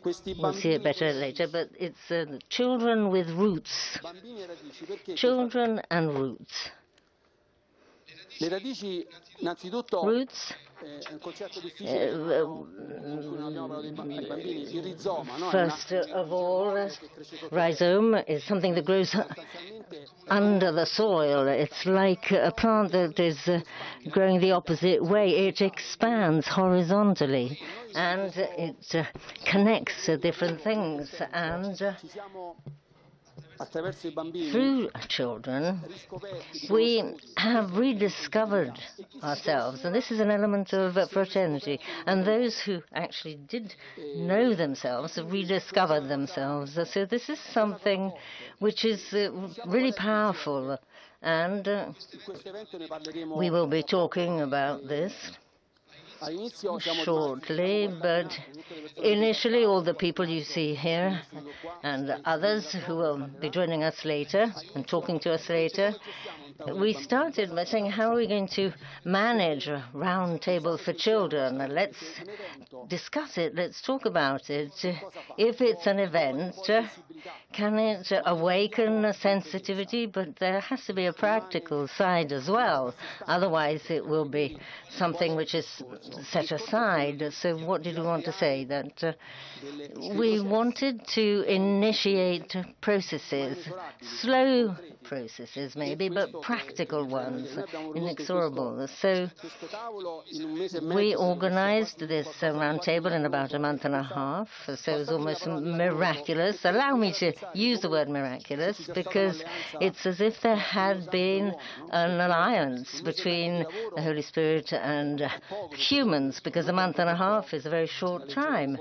We'll see it better later, but it's children with roots. Children and roots. Roots. First of all, rhizome is something that grows under the soil. It's like a plant that is growing the opposite way. It expands horizontally, and it connects different things. And through children, we have rediscovered ourselves, and this is an element of fraternity. And those who actually did know themselves have rediscovered themselves. So this is something which is really powerful, and we will be talking about this shortly, but initially all the people you see here and others who will be joining us later and talking to us later, we started by saying, how are we going to manage a round table for children? Let's discuss it, let's talk about it. If it's an event, can it awaken a sensitivity? But there has to be a practical side as well. Otherwise, it will be something which is set aside. So what did we want to say? That we wanted to initiate processes, slow processes maybe, but practical ones, inexorable. So we organized this roundtable in about a month and a half, so it was almost miraculous. Allow me to use the word miraculous, because it's as if there had been an alliance between the Holy Spirit and humans, because a month and a half is a very short time.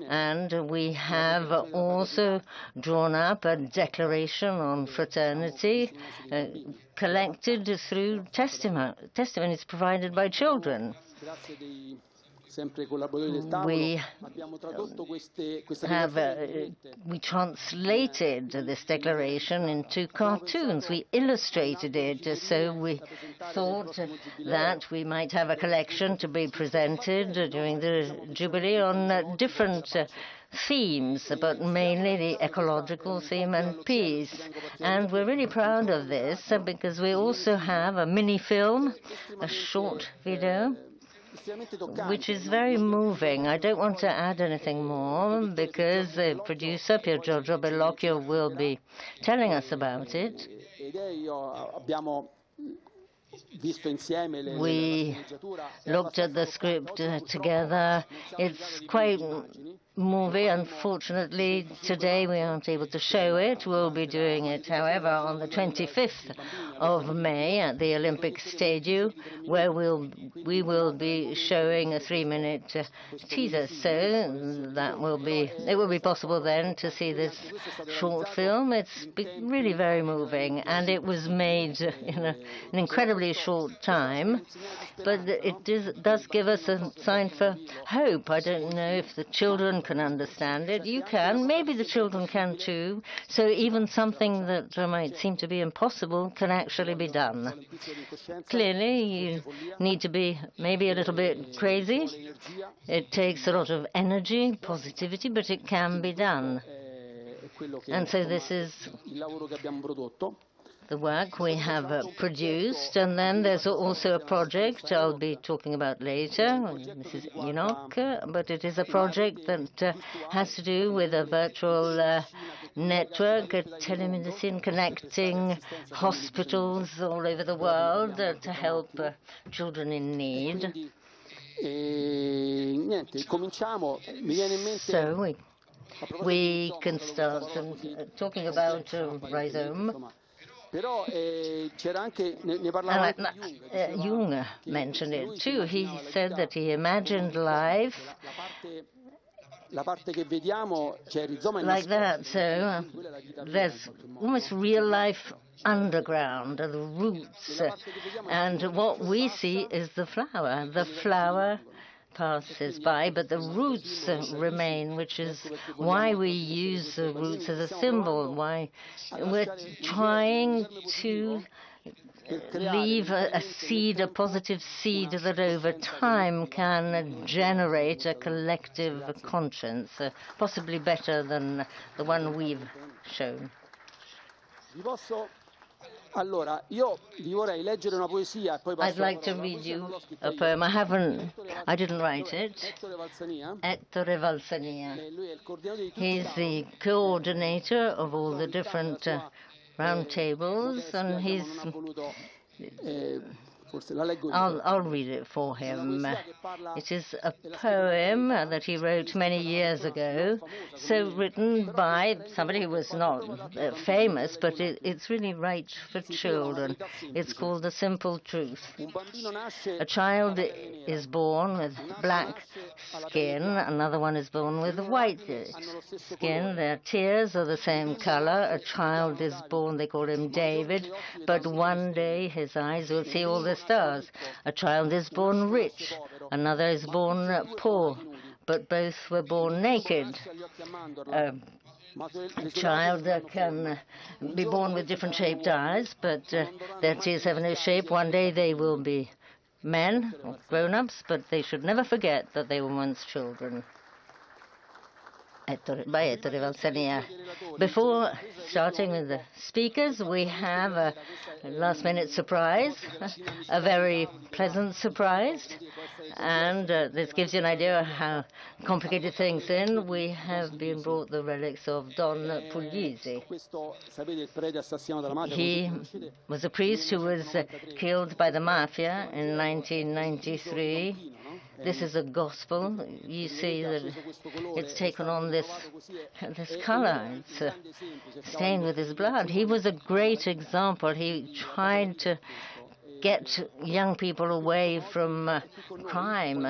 And we have also drawn up a declaration on fraternity, collected through testimonies provided by children. We translated this declaration into cartoons. We illustrated it, so we thought that we might have a collection to be presented during the Jubilee on different themes, but mainly the ecological theme and peace. And we're really proud of this because we also have a mini film, a short video, which is very moving. I don't want to add anything more because the producer, Pier Giorgio Bellocchio, will be telling us about it. We looked at the script together. It's quite movie. Unfortunately, today we aren't able to show it. We'll be doing it, however, on the 25th of May at the Olympic Stadium, where we will be showing a 3-minute teaser. So it will be possible then to see this short film. It's really very moving, and it was made in an incredibly short time, but it does give us a sign for hope. I don't know if the children can understand it. You can. Maybe the children can too. So even something that might seem to be impossible can actually be done. Clearly, you need to be maybe a little bit crazy. It takes a lot of energy, positivity, but it can be done. And so this is the work we have produced, and then there's also a project I'll be talking about later, Mrs. Enoch, but it is a project that has to do with a virtual network, a telemedicine connecting hospitals all over the world to help children in need. So we can start talking about rhizome. Jung mentioned it too. He said that he imagined life like that. So there's almost real life underground, the roots. And what we see is the flower. The flower passes by, but the roots remain, which is why we use the roots as a symbol, why we're trying to leave a seed, a positive seed that over time can generate a collective conscience, possibly better than the one we've shown. I'd like to read you a poem. I didn't write it. Ettore Valsania. He's the coordinator of all the different roundtables, and I'll read it for him. It is a poem that he wrote many years ago, so written by somebody who was not famous, but it's really right for children. It's called The Simple Truth. A child is born with black skin, another one is born with white skin. Their tears are the same color. A child is born, they call him David, but one day his eyes will see all the stars. A child is born rich, another is born poor, but both were born naked. A child can be born with different shaped eyes, but their tears have no shape. One day they will be men, or grown-ups, but they should never forget that they were once children. By Ettore Valsania. Before starting with the speakers, we have a last-minute surprise, a very pleasant surprise, and this gives you an idea of how complicated things are. We have been brought the relics of Don Puglisi. He was a priest who was killed by the mafia in 1993. This is a gospel. You see that it's taken on this color. It's stained with his blood. He was a great example. He tried to get young people away from crime.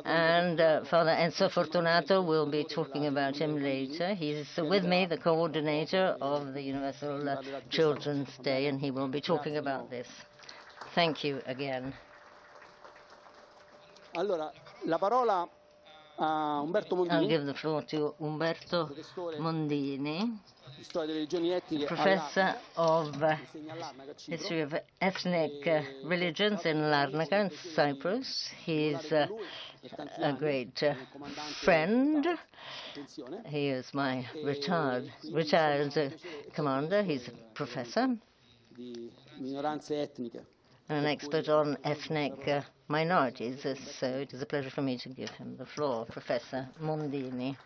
And Father Enzo Fortunato will be talking about him later. He's with me, the coordinator of the Universal Children's Day, and he will be talking about this. Thank you again. Allora, la parola a Umberto Mondini. I'll give the floor to Umberto Mondini, professor of history of ethnic religions in Larnaca in Cyprus. He's a great friend. He is my retired commander. He's a professor, an expert on ethnic minorities, so it is a pleasure for me to give him the floor. Professor Mondini.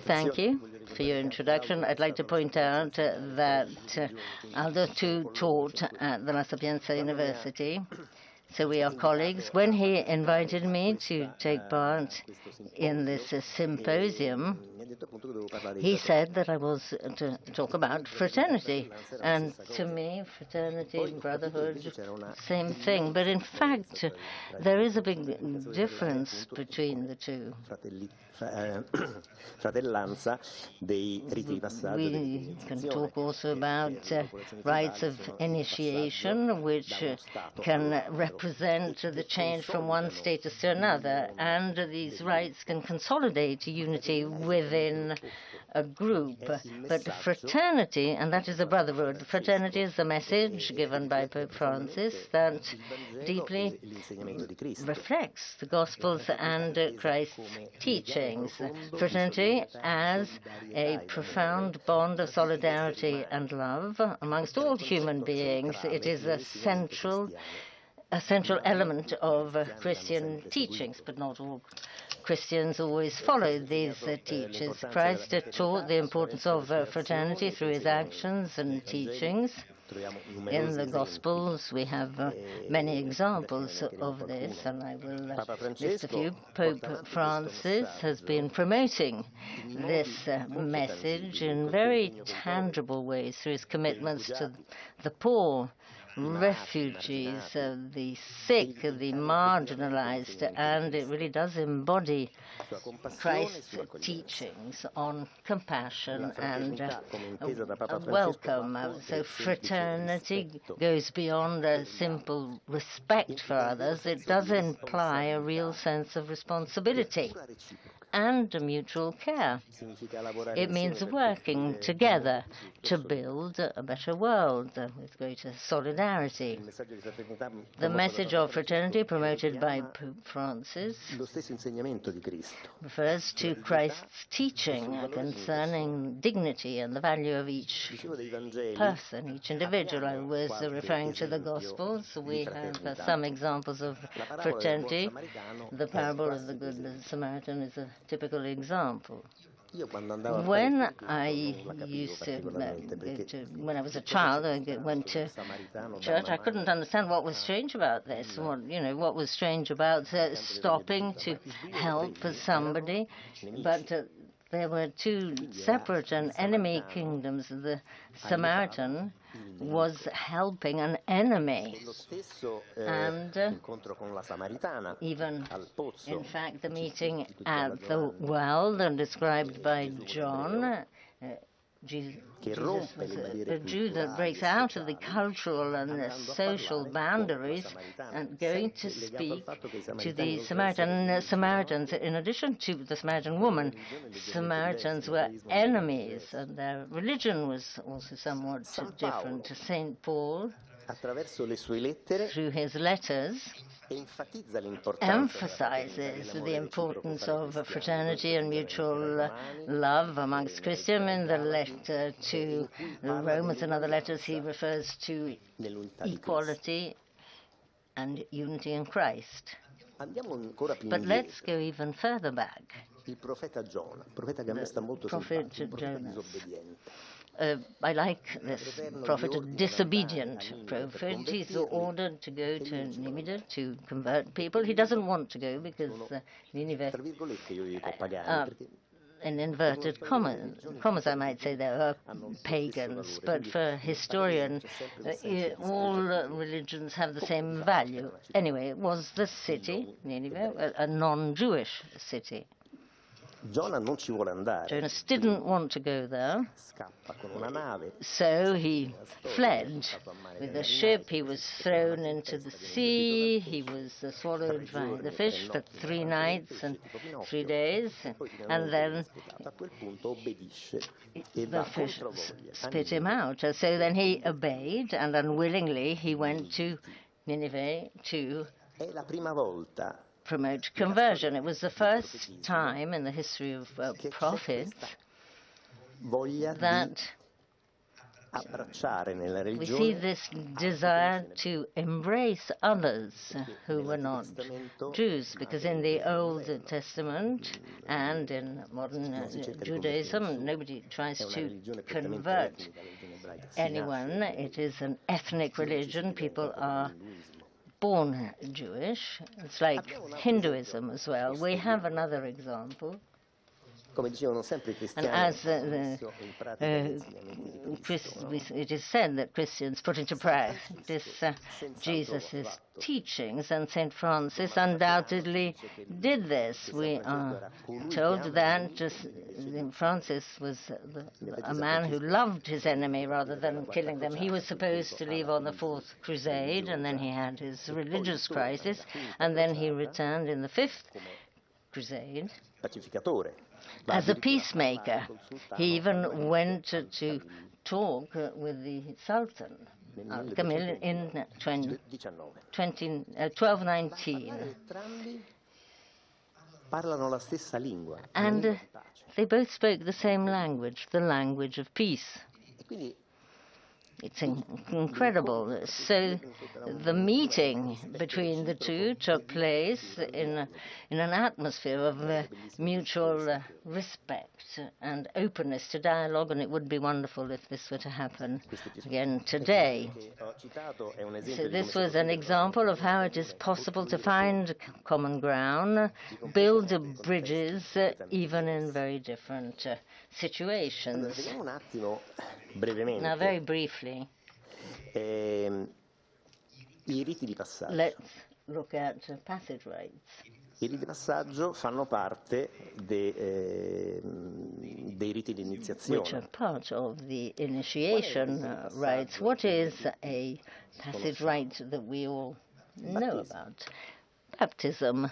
Thank you for your introduction. I'd like to point out that Aldo too taught at the La Sapienza University, so we are colleagues. When he invited me to take part in this symposium, he said that I was to talk about fraternity. And to me, fraternity, brotherhood, same thing. But in fact, there is a big difference between the two. We can talk also about rites of initiation, which can represent the change from one status to another, and these rites can consolidate unity within a group. But fraternity, and that is a brotherhood, fraternity is the message given by Pope Francis that deeply reflects the Gospels and Christ's teachings. Fraternity as a profound bond of solidarity and love amongst all human beings. It is a central element of Christian teachings, but not all Christians always follow these teachings. Christ taught the importance of fraternity through his actions and teachings. In the Gospels, we have many examples of this, and I will list a few. Pope Francis has been promoting this message in very tangible ways through his commitments to the poor, refugees, the sick, the marginalized, and it really does embody Christ's teachings on compassion and welcome. So fraternity goes beyond a simple respect for others. It does imply a real sense of responsibility. and mutual care. It means working together to build a better world with greater solidarity. The message of fraternity promoted by Pope Francis refers to Christ's teaching concerning dignity and the value of each person, each individual. I was referring to the Gospels. We have some examples of fraternity. The parable of the Good Samaritan is a typical example. When I when I was a child, I went to church. I couldn't understand what was strange about this. What was strange about stopping to help somebody, but there were two separate and enemy kingdoms. The Samaritan was helping an enemy. And even, in fact, the meeting at the well described by John, Jesus was a Jew that breaks out of the cultural and social boundaries and going to speak to the Samaritans. In addition to the Samaritan woman, Samaritans were enemies, and their religion was also somewhat different. St. Paul, through his letters, emphasizes the importance of fraternity and mutual love amongst Christians. In the letter to the Romans and other letters, he refers to equality and unity in Christ. But let's go even further back. The prophet Jonas. I like this prophet, a disobedient prophet. He's ordered to go to Nineveh to convert people. He doesn't want to go because Nineveh, in inverted commas, I might say, there are pagans, but for a historian, all religions have the same value. Anyway, it was the city, Nineveh, a non-Jewish city. Jonas didn't want to go there, so he fled with a ship. He was thrown into the sea. He was swallowed by the fish for 3 nights and 3 days, and then the fish spit him out. So then he obeyed, and unwillingly he went to Nineveh to promote conversion. It was the first time in the history of prophets that we see this desire to embrace others who were not Jews, because in the Old Testament and in modern Judaism, nobody tries to convert anyone. It is an ethnic religion. People are born Jewish. It's like Hinduism as well. We have another example. And as it is said that Christians put into practice Jesus' teachings, and St. Francis undoubtedly did this. We are told that Francis was a man who loved his enemy rather than killing them. He was supposed to leave on the 4th Crusade, and then he had his religious crisis, and then he returned in the 5th Crusade as a peacemaker. He even went to talk with the Sultan Camille in 1219. And they both spoke the same language, the language of peace. It's incredible. So the meeting between the two took place in an atmosphere of mutual respect and openness to dialogue, and it would be wonderful if this were to happen again today. So this was an example of how it is possible to find common ground, build bridges, even in very different situations. Now, very briefly, let's look at passage rites. I riti di passaggio fanno parte dei riti di iniziazione. Which are part of the initiation rites. What is a passage rite that we all know about? Baptism.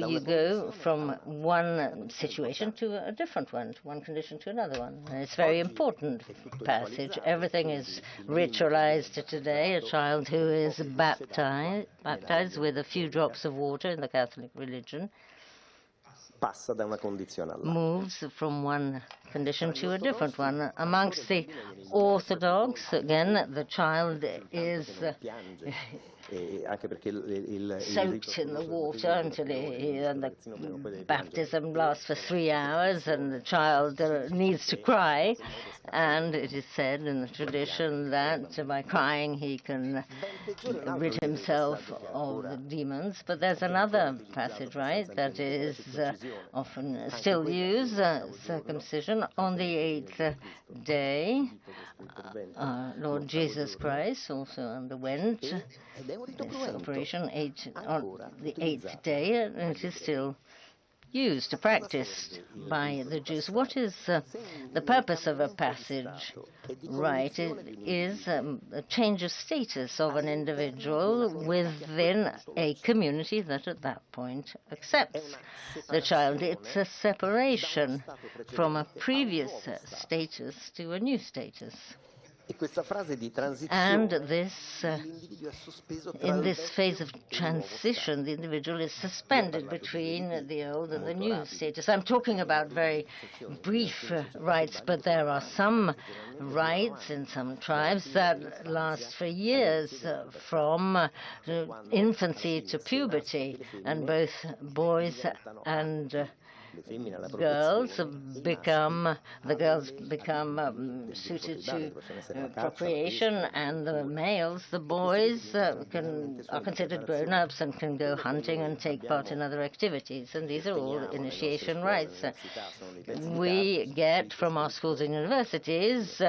you go from one situation to a different one, one condition to another one. And it's a very important passage. Everything is ritualized today. A child who is baptized with a few drops of water in the Catholic religion moves from one condition to a different one. Amongst the Orthodox, again, the child is soaked in the water until the baptism lasts for 3 hours, and the child needs to cry. And it is said in the tradition that by crying he can rid himself of the demons. But there's another passage, right, that is often still used, circumcision. On the 8th day, Lord Jesus Christ also underwent this operation on the 8th day, and it is still used, practiced by the Jews. What is the purpose of a passage? Right, it is a change of status of an individual within a community that at that point accepts the child. It's a separation from a previous status to a new status. And this, in this phase of transition, the individual is suspended between the old and the new status. I'm talking about very brief rites, but there are some rites in some tribes that last for years, from infancy to puberty, and both boys and girls become suited to procreation, and the males, the boys, are considered grown-ups and can go hunting and take part in other activities. And these are all initiation rites. We get from our schools and universities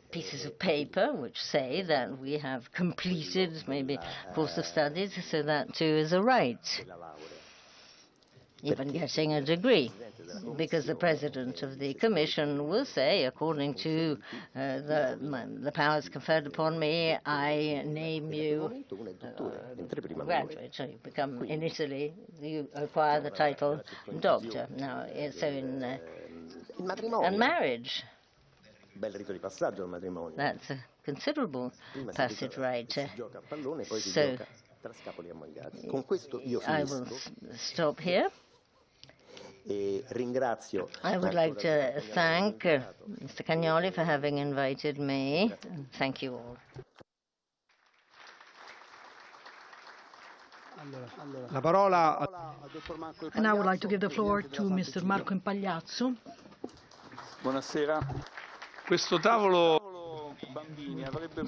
pieces of paper which say that we have completed maybe a course of studies, so that too is a rite. Even getting a degree, because the president of the commission will say, according to the powers conferred upon me, I name you graduate. So you become, in Italy, you acquire the title doctor. Now, so in marriage, that's a considerable passage, right? So I will stop here. I would like to thank Mr. Cagnoli for having invited me. Thank you all. And I would like to give the floor to Mr. Marco Impagliazzo. Buonasera. Questo tavolo.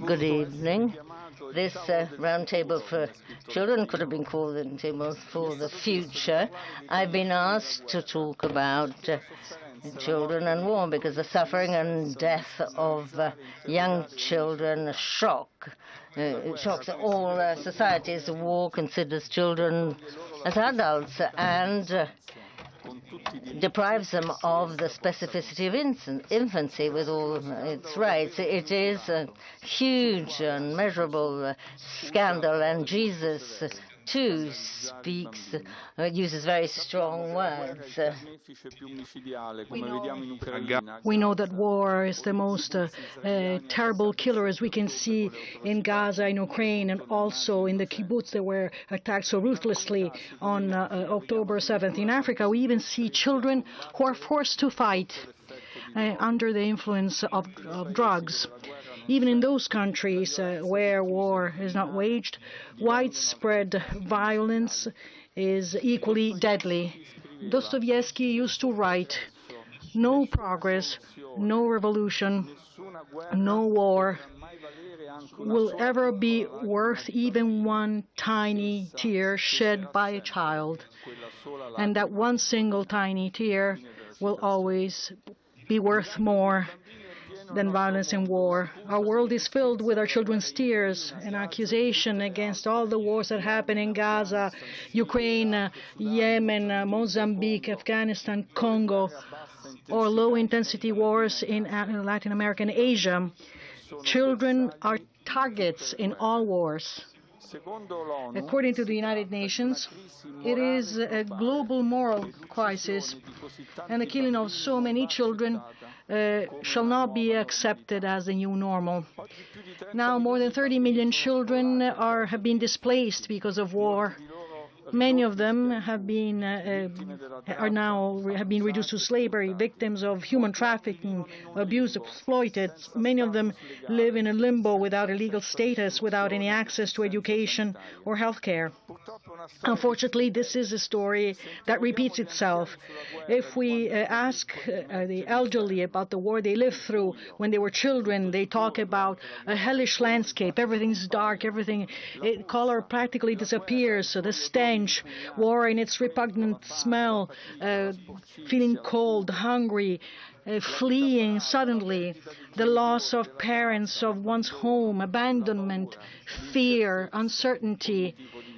Good evening. This roundtable for children could have been called the table for the future. I've been asked to talk about children and war because the suffering and death of young children shocks all societies. The war considers children as adults and deprives them of the specificity of infancy with all its rights. It is a huge, unmeasurable scandal, and Jesus too uses very strong words. We know that war is the most terrible killer, as we can see in Gaza, in Ukraine, and also in the kibbutz that were attacked so ruthlessly on October 7th. In Africa, we even see children who are forced to fight under the influence of drugs. Even in those countries where war is not waged, widespread violence is equally deadly. Dostoevsky used to write, "No progress, no revolution, no war will ever be worth even one tiny tear shed by a child, and that one single tiny tear will always be worth more than violence and war." Our world is filled with our children's tears and accusation against all the wars that happen in Gaza, Ukraine, Yemen, Mozambique, Afghanistan, Congo, or low-intensity wars in Latin America and Asia. Children are targets in all wars. According to the United Nations, it is a global moral crisis, and the killing of so many children shall not be accepted as the new normal. Now, more than 30 million children have been displaced because of war. Many of them have been reduced to slavery, victims of human trafficking, abused, exploited. Many of them live in a limbo without a legal status, without any access to education or health care. Unfortunately, this is a story that repeats itself. If we ask the elderly about the war they lived through when they were children, they talk about a hellish landscape. Everything's dark, color practically disappears, so the stench, war in its repugnant smell, feeling cold, hungry, fleeing suddenly, the loss of parents, of one's home, abandonment, fear, uncertainty,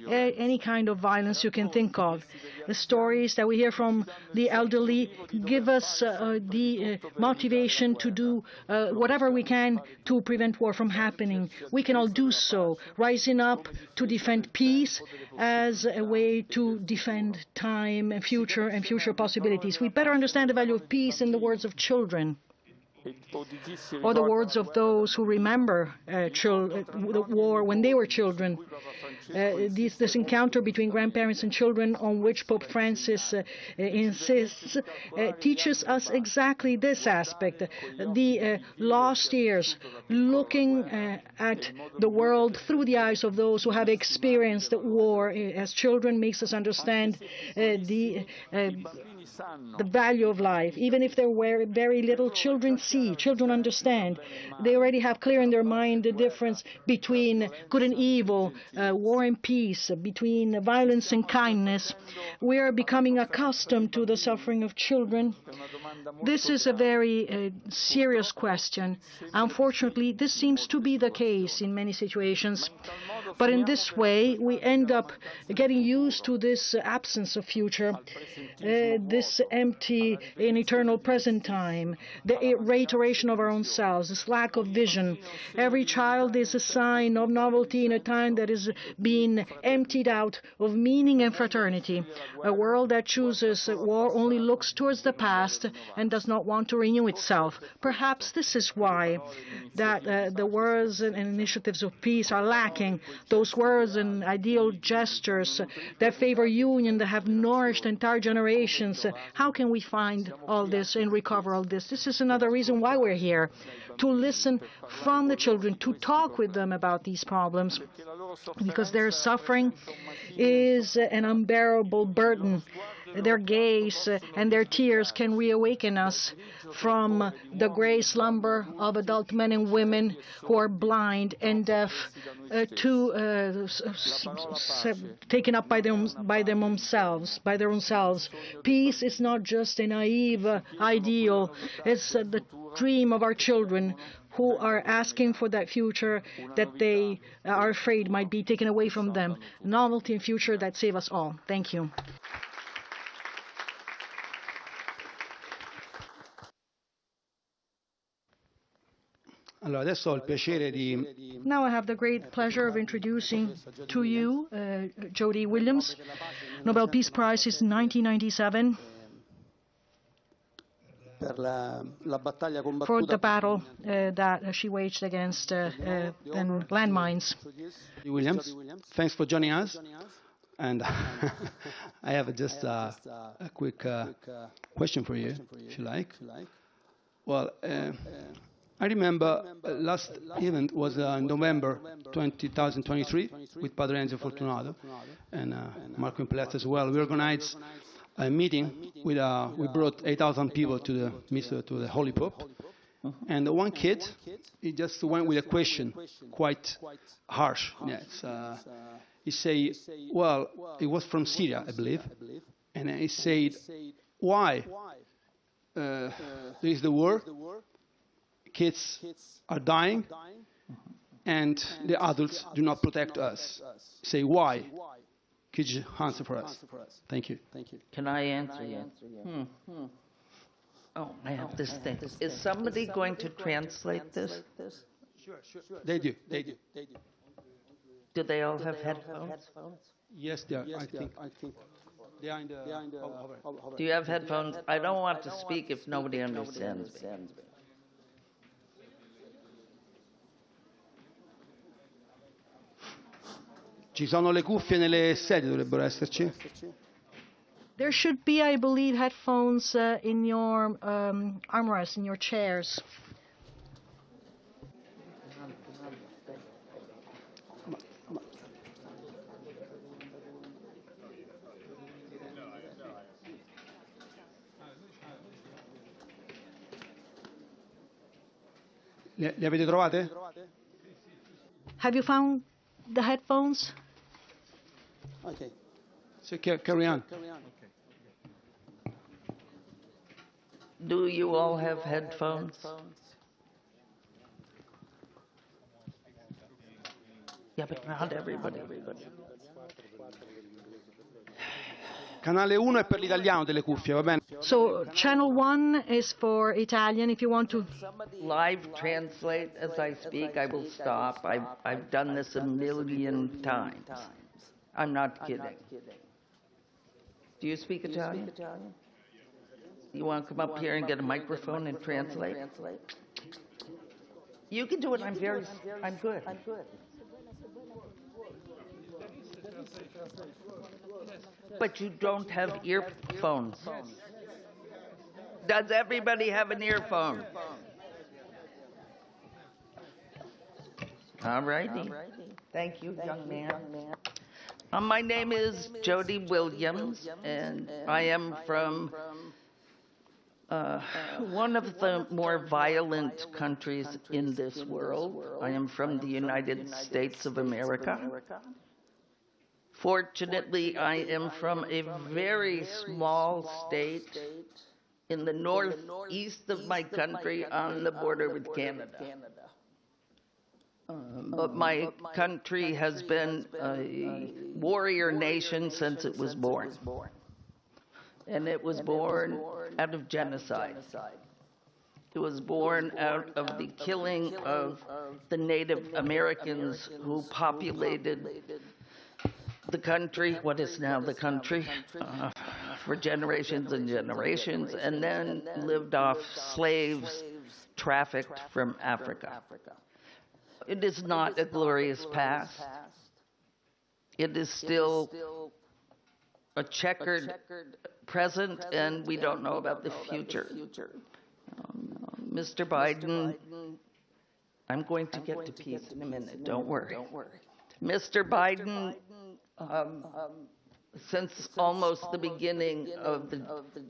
any kind of violence you can think of. The stories that we hear from the elderly give us the motivation to do whatever we can to prevent war from happening. We can all do so, rising up to defend peace as a way to defend time and future possibilities. We better understand the value of peace in the words of children, or the words of those who remember the war when they were children. This encounter between grandparents and children, on which Pope Francis insists, teaches us exactly this aspect. The lost years, looking at the world through the eyes of those who have experienced war as children, makes us understand the value of life. Even if there were very little, children see, children understand. They already have clear in their mind the difference between good and evil, war and peace, between violence and kindness. We are becoming accustomed to the suffering of children. This is a very serious question. Unfortunately, this seems to be the case in many situations. But in this way, we end up getting used to this absence of future, this empty and eternal present time, the reiteration of our own selves, this lack of vision. Every child is a sign of novelty in a time that is being emptied out of meaning and fraternity. A world that chooses war only looks towards the past and does not want to renew itself. Perhaps this is why the words and initiatives of peace are lacking. Those words and ideal gestures that favor union, that have nourished entire generations. How can we find all this and recover all this? This is another reason why we're here, to listen from the children, to talk with them about these problems, because their suffering is an unbearable burden. Their gaze and their tears can reawaken us from the gray slumber of adult men and women who are blind and deaf, taken up by their own selves. Peace is not just a naive ideal. It's the dream of our children, who are asking for that future that they are afraid might be taken away from them. Novelty and future that save us all. Thank you. Allora, adesso ho il piacere di... Now I have the great pleasure of introducing to you Jody Williams, Nobel Peace Prize is 1997, for the battle that she waged against landmines. Williams, thanks for joining us. And I have just a quick question for you, if you like. Well, I remember last event was in November 2023 with Padre Enzo Fortunato and Marco Impelezza as well. We organized a meeting with we brought 8,000 people to the Holy Pope, and one kid, he just went with a question, quite harsh. Yes, he said, well, it was from Syria, I believe, and he said, why there is the war? Kids are dying, and the adults do not protect us. Say why? Could you answer for us? Thank you. Can I answer you? Oh, I have this thing. Is somebody going to translate this? Sure. They do. Do they all have headphones? Yes, they are. I think they are in the. Do you have headphones? I don't want to speak if nobody understands me. Ci sono le cuffie nelle sedie, dovrebbero esserci. There should be, I believe, headphones in your armrests, in your chairs. Le avete trovate? Have you found the headphones? Okay. So carry on. Do you all have headphones? Yeah, but not everybody. Canale 1 è per l'italiano delle cuffie, va bene? So channel 1 is for Italian. If you want to Live translate as I speak, I will stop. I've done this a million times. I'm not kidding. Do you speak Italian? You want to come up here and get a microphone and translate? You can do it. I'm good. But you don't have earphones. Does everybody have an earphone? All righty. Thank you, young man. My name is Jody Williams, and I am from one of the more violent countries in this world. I am from the United States of America. Fortunately, I am from a very small state in the northeast of my country on the border with Canada. But my country has been a warrior nation since it was born. And it was born out of genocide. It was born out of the killing of the Native Americans who populated the country, what is now the country, for generations and generations, and then lived off slaves trafficked from Africa. It is not a glorious past. It is still a checkered present, and we don't know about the future. Mr. Biden, I'm going to get to peace in a minute, don't worry. Mr. Biden, since almost the beginning of the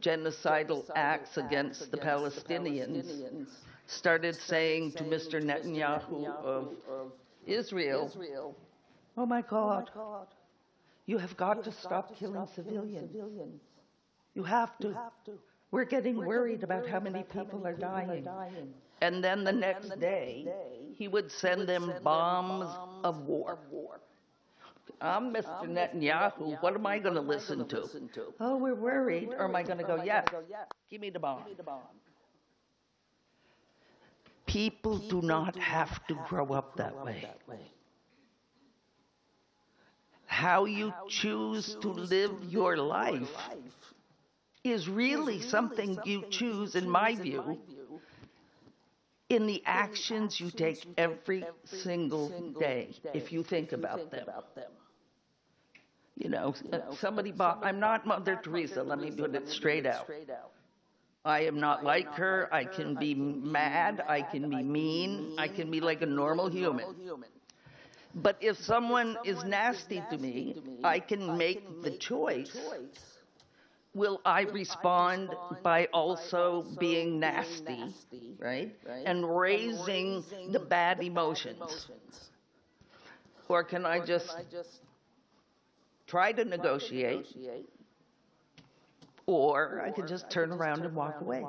genocidal acts against the Palestinians, started saying to Mr. Netanyahu of Israel, "Oh my God, you have got to stop killing civilians. You have to. We're getting worried about how many people are dying." And then the next day, he would send them bombs of war. I'm Mr. Netanyahu. What am I going to listen to? Oh, we're worried. Or am I going to go, yes, give me the bomb. People do not have to grow up that way. How you choose to live your life is really something you choose, in my view, in the actions you take every single day, if you think about them. You know, somebody bought, I'm not Mother Teresa, let me put it straight out. I am not like her. I can be mad. I can be mean. I can be like a normal human. But if someone is nasty to me, I can make the choice. Will I respond by also being nasty, right? And raising the bad emotions? Or can I just try to negotiate? Or I could just turn around and walk away.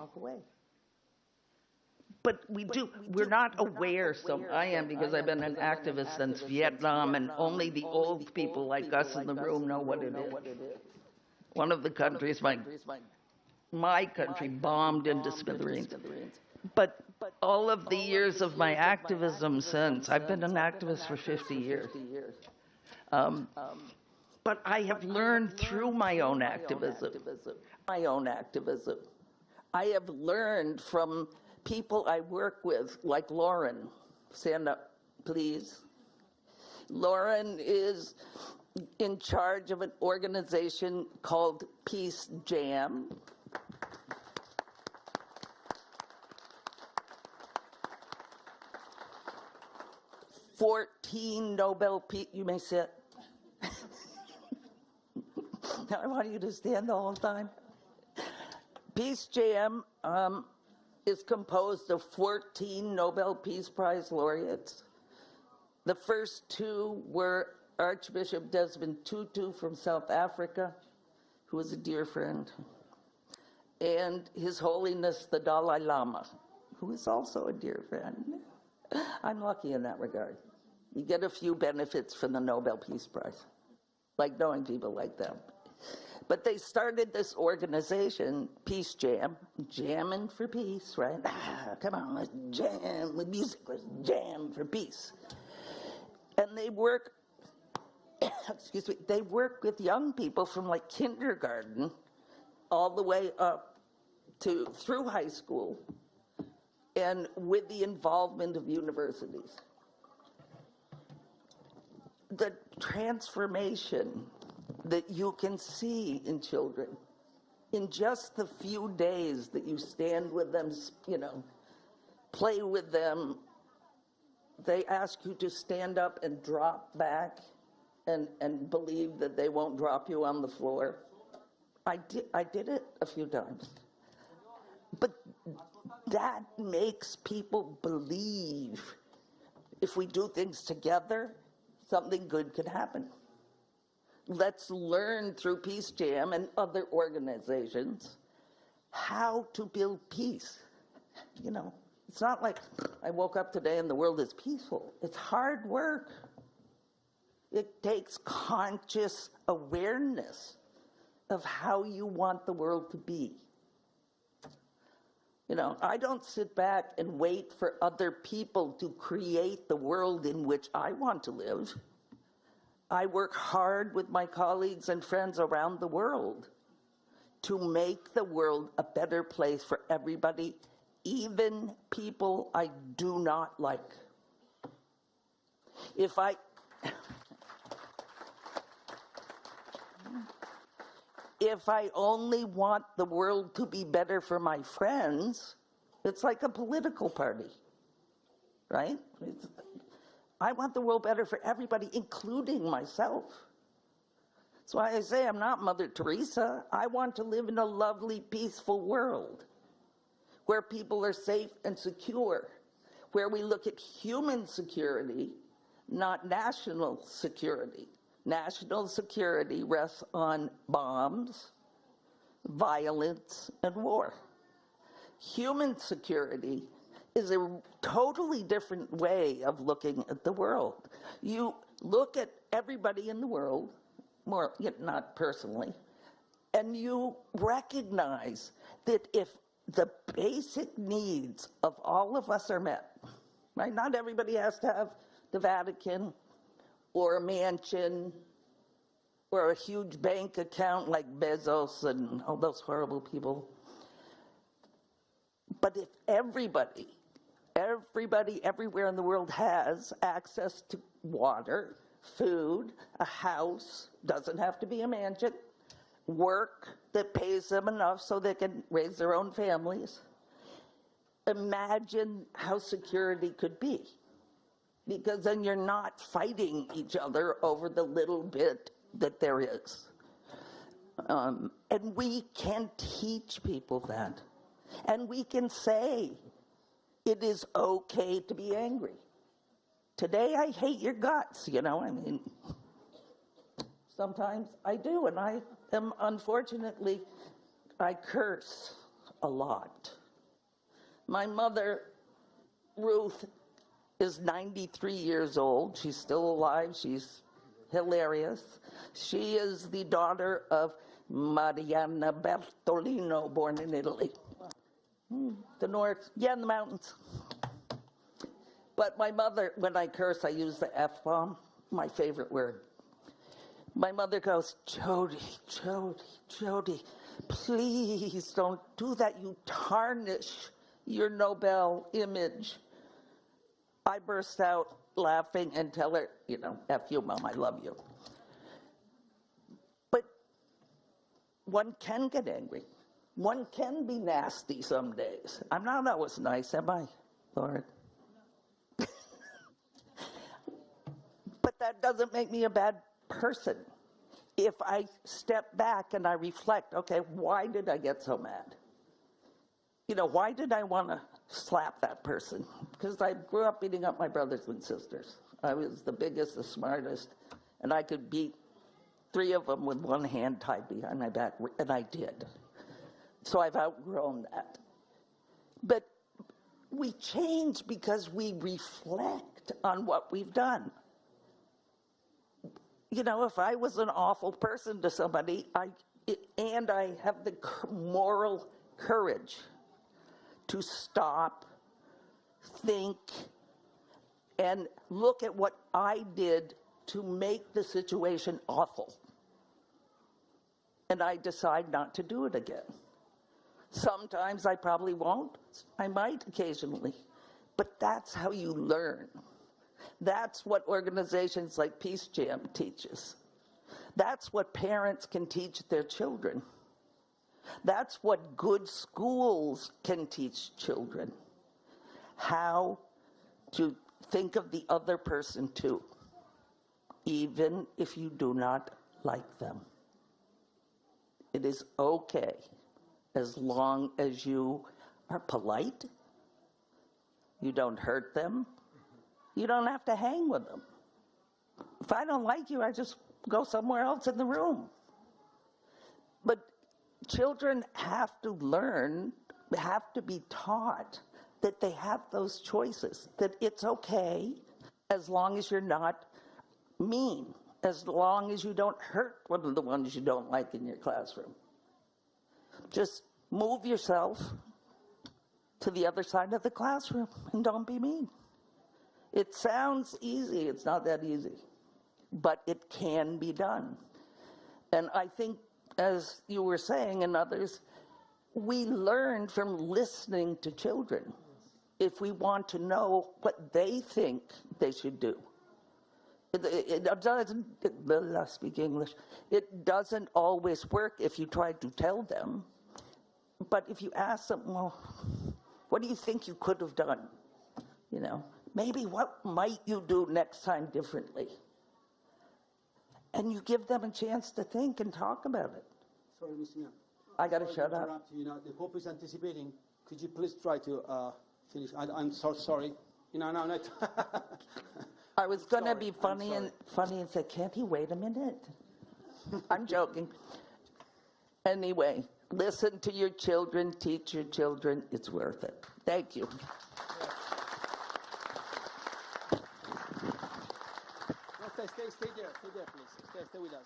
But we're not aware, so I am, because I've been an activist since Vietnam, and only the old people like us in the room know what it is. One of the countries, my country, bombed into smithereens. But all of the years of my activism since, I've been an activist for 50 years. But I have learned through my own activism. I have learned from people I work with, like Lauren. Stand up, please. Lauren is in charge of an organization called Peace Jam. $14 Nobel Peace, you may sit. I want you to stand the whole time. Peace Jam is composed of 14 Nobel Peace Prize laureates. The first two were Archbishop Desmond Tutu from South Africa, who was a dear friend, and His Holiness the Dalai Lama, who is also a dear friend. I'm lucky in that regard. You get a few benefits from the Nobel Peace Prize, like knowing people like them. But they started this organization, Peace Jam, jamming for peace, right? Come on, let's jam with music, let's jam for peace. And they work, excuse me, they work with young people from like kindergarten all the way up to through high school, and with the involvement of universities. The transformation that you can see in children in just the few days that you stand with them, you know, play with them. They ask you to stand up and drop back and believe that they won't drop you on the floor. I did it a few times. But that makes people believe if we do things together, something good could happen. Let's learn through Peace Jam and other organizations how to build peace. You know, it's not like I woke up today and the world is peaceful. It's hard work. It takes conscious awareness of how you want the world to be. You know, I don't sit back and wait for other people to create the world in which I want to live. I work hard with my colleagues and friends around the world to make the world a better place for everybody, even people I do not like. If I only want the world to be better for my friends, it's like a political party, right? I want the world better for everybody, including myself. That's why I say I'm not Mother Teresa. I want to live in a lovely, peaceful world where people are safe and secure, where we look at human security, not national security. National security rests on bombs, violence, and war. Human security is a totally different way of looking at the world. You look at everybody in the world, more, not personally, and you recognize that if the basic needs of all of us are met, right? Not everybody has to have the Vatican or a mansion or a huge bank account like Bezos and all those horrible people. But if everybody everywhere in the world has access to water, food, a house, doesn't have to be a mansion, work that pays them enough so they can raise their own families, imagine how security could be. Because then you're not fighting each other over the little bit that there is. And we can teach people that. And we can say, it is okay to be angry. Today I hate your guts, I mean, sometimes I do, and I am, unfortunately, I curse a lot. My mother, Ruth, is 93 years old. She's still alive. She's hilarious. She is the daughter of Mariana Bertolino, born in Italy. The north, in the mountains. But my mother, when I curse, I use the F-bomb, my favorite word. My mother goes, Jody, Jody, Jody, please don't do that. You tarnish your Nobel image. I burst out laughing and tell her, you know, F you, Mom, I love you. But one can get angry. One can be nasty some days. I'm not always nice, am I, Lord? But that doesn't make me a bad person. If I step back and I reflect, okay, why did I get so mad? You know, why did I want to slap that person? Because I grew up beating up my brothers and sisters. I was the biggest, the smartest, and I could beat 3 of them with one hand tied behind my back, and I did. So I've outgrown that. But we change because we reflect on what we've done. You know, if I was an awful person to somebody, and I have the moral courage to stop, think, and look at what I did to make the situation awful. And I decide not to do it again. Sometimes I probably won't. I might occasionally. But that's how you learn. That's what organizations like Peace Jam teaches. That's what parents can teach their children. That's what good schools can teach children. How to think of the other person too, even if you do not like them. It is okay as long as you are polite, you don't hurt them, you don't have to hang with them. If I don't like you, I just go somewhere else in the room. But children have to learn, have to be taught that they have those choices, that it's okay as long as you're not mean, as long as you don't hurt one of the ones you don't like in your classroom. Just move yourself to the other side of the classroom and don't be mean. It sounds easy. It's not that easy. But it can be done. And I think, as you were saying and others, we learn from listening to children if we want to know what they think they should do. It doesn't, speak English, it doesn't always work if you try to tell them. But if you ask them, well, what do you think you could have done? You know, maybe what might you do next time differently? And you give them a chance to think and talk about it. Sorry, Mr. Mayor. I got to shut up. You know, the Pope is anticipating. Could you please try to finish? I'm so sorry. You know, no. I was going to be funny and say, can't he wait a minute? I'm joking. Anyway, listen to your children, teach your children. It's worth it. Thank you. Stay there, please. Stay with us.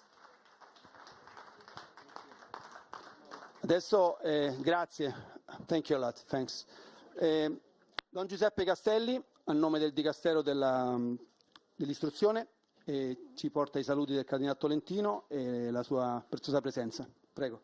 Adesso, grazie. Thank you a lot. Thanks. Don Giuseppe Castelli, a nome del Dicastero dell'Istruzione, ci porta i saluti del Cardinale Tolentino e la sua preziosa presenza. Prego.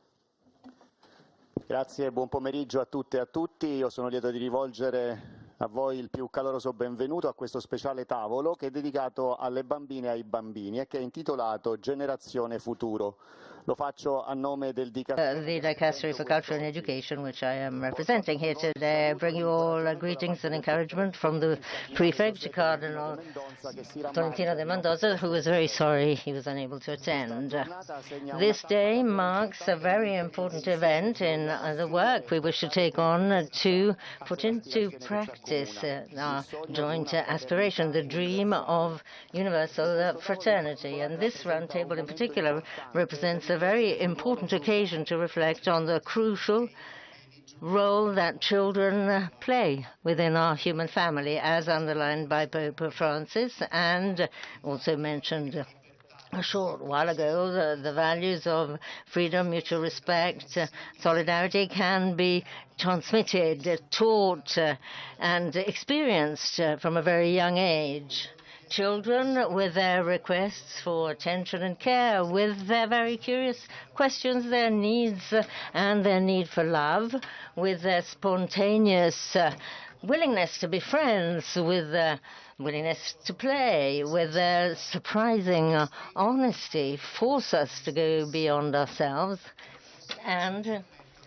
Grazie, buon pomeriggio a tutte e a tutti. Io sono lieto di rivolgere a voi il più caloroso benvenuto a questo speciale tavolo che è dedicato alle bambine e ai bambini e che è intitolato Generazione Futuro. Lo faccio a nome del Dicastero. The Dicastery for Culture and Education, which I am representing here today. I bring you all greetings and encouragement from the prefect, Cardinal Tolentino de Mendoza, who was very sorry he was unable to attend. This day marks a very important event in the work we wish to take on to put into practice our joint aspiration, the dream of universal fraternity. And this roundtable in particular represents a very important occasion to reflect on the crucial role that children play within our human family, as underlined by Pope Francis and also mentioned a short while ago. The values of freedom, mutual respect, solidarity can be transmitted, taught, and experienced from a very young age. children with their requests for attention and care, with their very curious questions, their needs and their need for love, with their spontaneous willingness to be friends, with their willingness to play, with their surprising honesty, force us to go beyond ourselves. And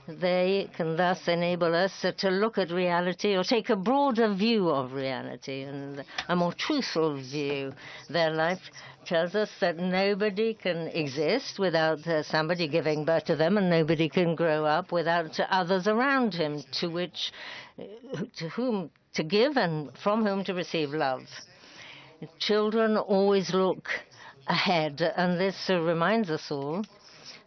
they can thus enable us to look at reality or take a broader view of reality and a more truthful view. Their life tells us that nobody can exist without somebody giving birth to them, and nobody can grow up without others around him to whom to give and from whom to receive love. Children always look ahead, and this reminds us all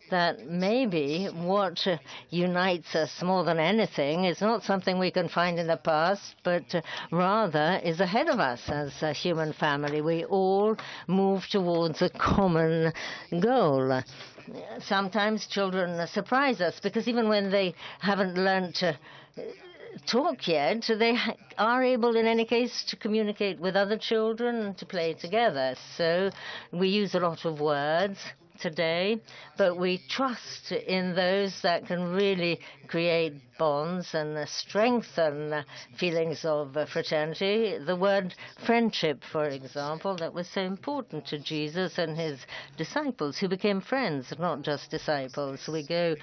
that maybe what unites us more than anything is not something we can find in the past, but rather is ahead of us as a human family. We all move towards a common goal. Sometimes children surprise us because even when they haven't learned to talk yet, they are able in any case to communicate with other children and to play together. So we use a lot of words today, but we trust in those that can really create bonds and strengthen feelings of fraternity. The word friendship, for example, that was so important to Jesus and his disciples, who became friends, not just disciples. We go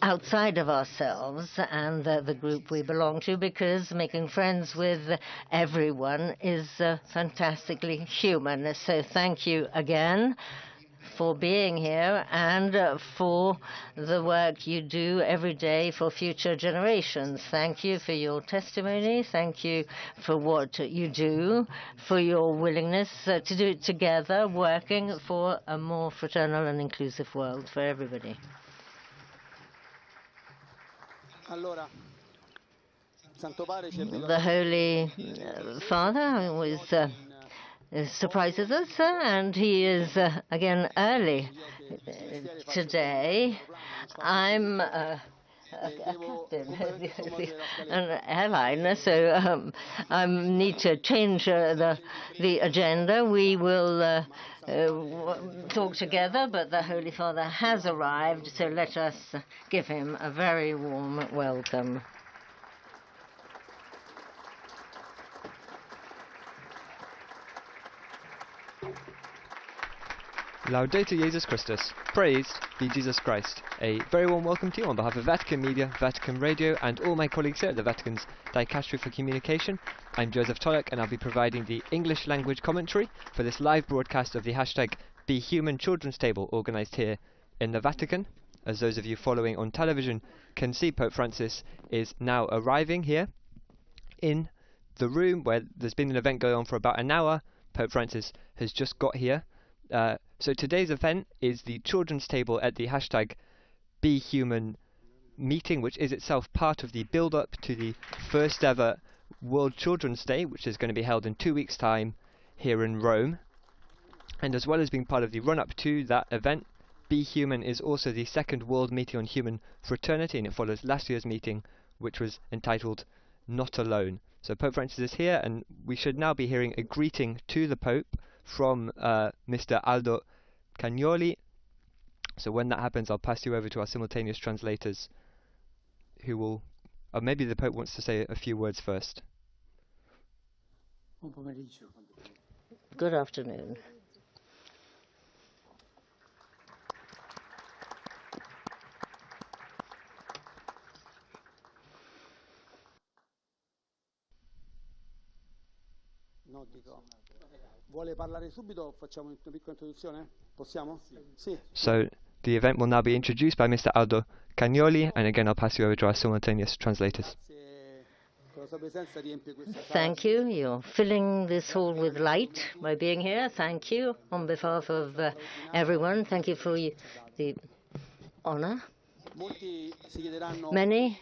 outside of ourselves and the group we belong to, because making friends with everyone is fantastically human. So thank you again for being here and for the work you do every day for future generations. Thank you for your testimony. Thank you for what you do, for your willingness to do it together, working for a more fraternal and inclusive world for everybody. The Holy Father always surprises us, and he is again early today. I'm a captain, an airline, so I need to change the agenda. We will talk together, but the Holy Father has arrived, so let us give him a very warm welcome. Laudetur Jesus Christus. Praised be Jesus Christ. A very warm welcome to you on behalf of Vatican Media, Vatican Radio, and all my colleagues here at the Vatican's Dicastery for Communication. I'm Joseph Tolek, and I'll be providing the English language commentary for this live broadcast of the hashtag #BeHuman Children's Table, organised here in the Vatican. As those of you following on television can see, Pope Francis is now arriving here in the room where there's been an event going on for about an hour. Pope Francis has just got here. So today's event is the children's table at the hashtag #BeHuman meeting, which is itself part of the build-up to the first ever World Children's Day, which is going to be held in 2 weeks' time here in Rome. And as well as being part of the run-up to that event, #BeHuman is also the second World Meeting on Human Fraternity, and it follows last year's meeting, which was entitled Not Alone. So Pope Francis is here, and we should now be hearing a greeting to the Pope from Mr. Aldo Cagnoli. So when that happens, I'll pass you over to our simultaneous translators, who will, or maybe the Pope wants to say a few words first. Good afternoon. No, dico. Vuole parlare subito? Facciamo una piccola introduzione? Possiamo? Sì. So the event will now be introduced by Mr. Aldo Cagnoli, and again I'll pass you over to our simultaneous translators. Thank you. You're filling this hall with light by being here. Thank you on behalf of everyone. Thank you for the honor. Many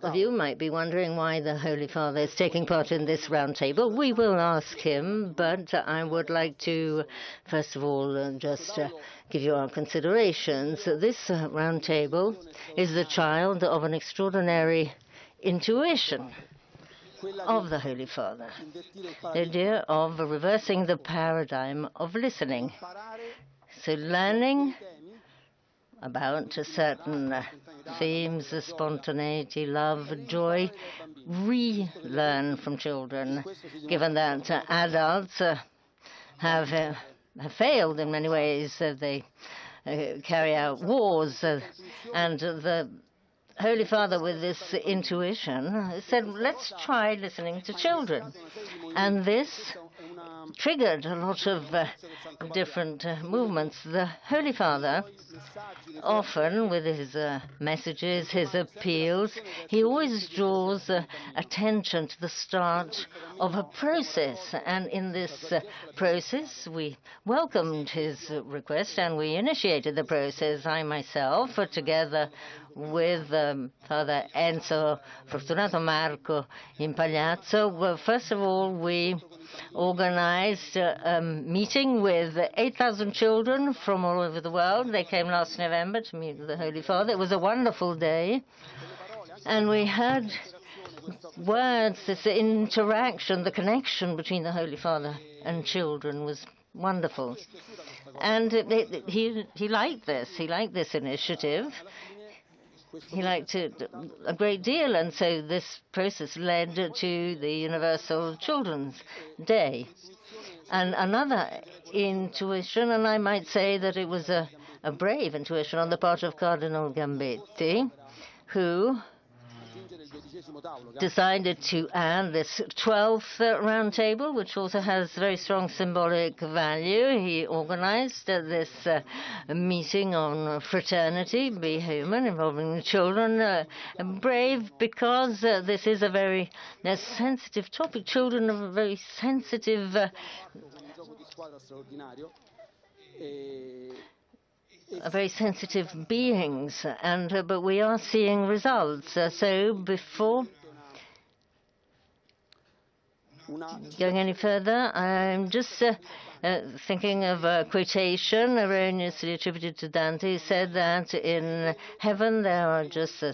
of you might be wondering why the Holy Father is taking part in this round table. We will ask him, but I would like to, first of all, just give you our considerations. This round table is the child of an extraordinary intuition. of the Holy Father, the idea of reversing the paradigm of listening. So learning about certain themes, spontaneity, love, joy, relearn from children, given that adults have failed in many ways. They carry out wars, and the Holy Father, with this intuition, said, let's try listening to children. And this triggered a lot of different movements. The Holy Father, often with his messages, his appeals, he always draws attention to the start of a process. And in this process, we welcomed his request and we initiated the process. I myself, together with Father Enzo Fortunato Marco Impagliazzo, first of all, we organized a meeting with 8,000 children from all over the world. They came last November to meet with the Holy Father. It was a wonderful day. And we heard words, this interaction, the connection between the Holy Father and children was wonderful. And he liked this. He liked this initiative. He liked it a great deal, and so this process led to the Universal Children's Day. And another intuition, and I might say that it was a brave intuition on the part of Cardinal Gambetti, who decided to add this 12th round table, which also has very strong symbolic value. He organized this meeting on fraternity, be human, involving the children. Brave because this is a very sensitive topic. Children are very sensitive very sensitive beings, and but we are seeing results. So before going any further, I'm just thinking of a quotation erroneously attributed to Dante. He said that in heaven there are just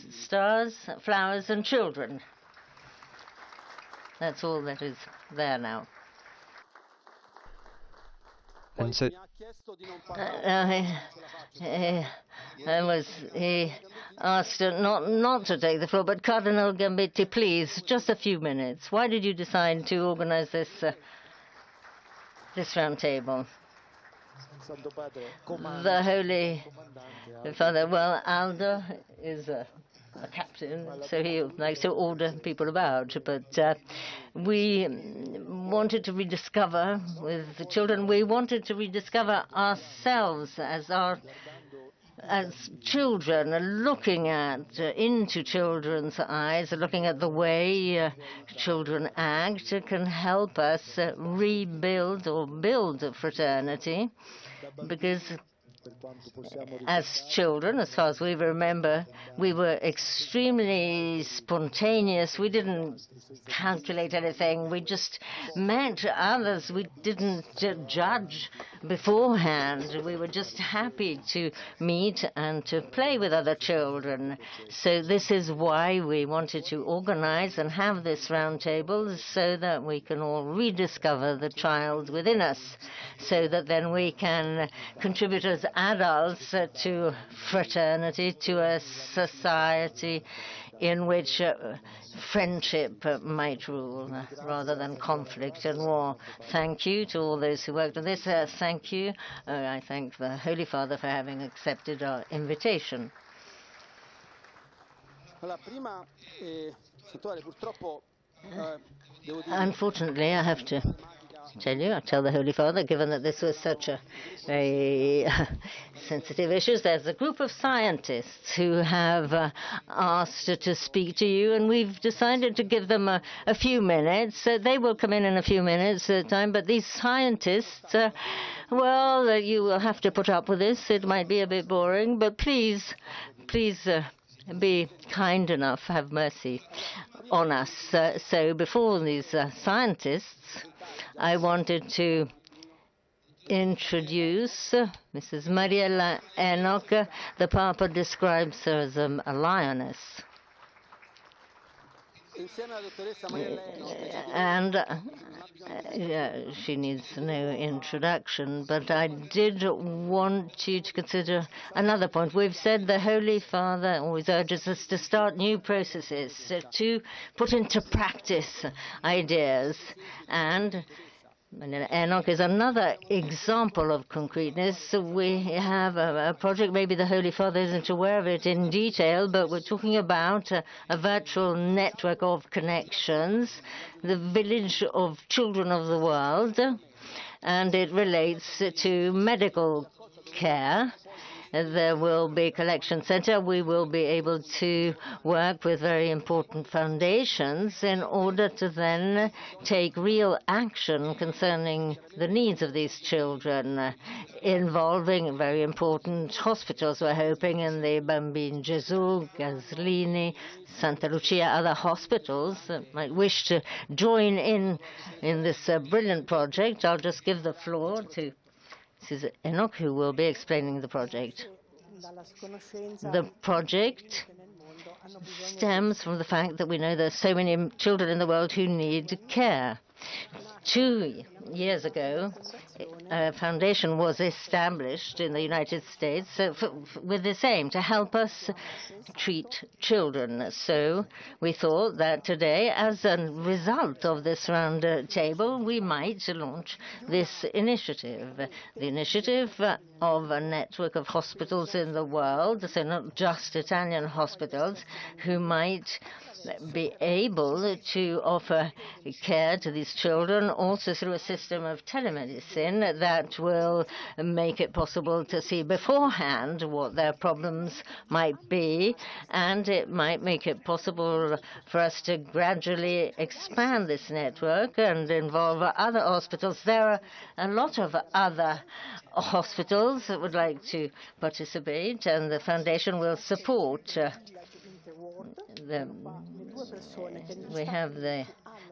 stars, flowers, and children. That's all that is there now. And so he asked not to take the floor, but Cardinal Gambetti, please, just a few minutes. Why did you decide to organize this round table? The Holy Father, well, Aldo is a captain, so he likes to order people about, but we wanted to rediscover with the children, we wanted to rediscover ourselves as children, looking into children's eyes, looking at the way children act, can help us rebuild or build a fraternity, because as children, as far as we remember, we were extremely spontaneous. We didn't calculate anything. We just met others. We didn't judge beforehand. We were just happy to meet and to play with other children. So this is why we wanted to organize and have this round table, so that we can all rediscover the child within us, so that then we can contribute as adults to fraternity, to a society in which friendship might rule rather than conflict and war. Thank you to all those who worked on this. Thank you. I thank the Holy Father for having accepted our invitation. Unfortunately, I have to tell the Holy Father, given that this was such a very sensitive issue, there's a group of scientists who have asked to speak to you, and we've decided to give them a few minutes. They will come in a few minutes time, but these scientists, well, you will have to put up with this. It might be a bit boring, but please, be kind enough, have mercy on us. So before these scientists, I wanted to introduce Mrs. Mariella Enoch. The Papa describes her as a lioness. And she needs no introduction, but I did want you to consider another point. We've said the Holy Father always urges us to start new processes, to put into practice ideas, and Enoch is another example of concreteness. We have a project, maybe the Holy Father isn't aware of it in detail, but we're talking about a virtual network of connections, the village of children of the world, and it relates to medical care. There will be a collection center. We will be able to work with very important foundations in order to then take real action concerning the needs of these children, involving very important hospitals. We're hoping in the Bambin Gesù, Gaslini, Santa Lucia, other hospitals that might wish to join in this brilliant project. I'll just give the floor to Mrs. Enoch, who will be explaining the project. The project stems from the fact that we know there are so many children in the world who need care. 2 years ago, a foundation was established in the United States with this aim to help us treat children. So we thought that today, as a result of this round table, we might launch this initiative, the initiative of a network of hospitals in the world, so not just Italian hospitals, who might be able to offer care to these children also through a system of telemedicine that will make it possible to see beforehand what their problems might be, and it might make it possible for us to gradually expand this network and involve other hospitals. There are a lot of other hospitals that would like to participate, and the foundation will support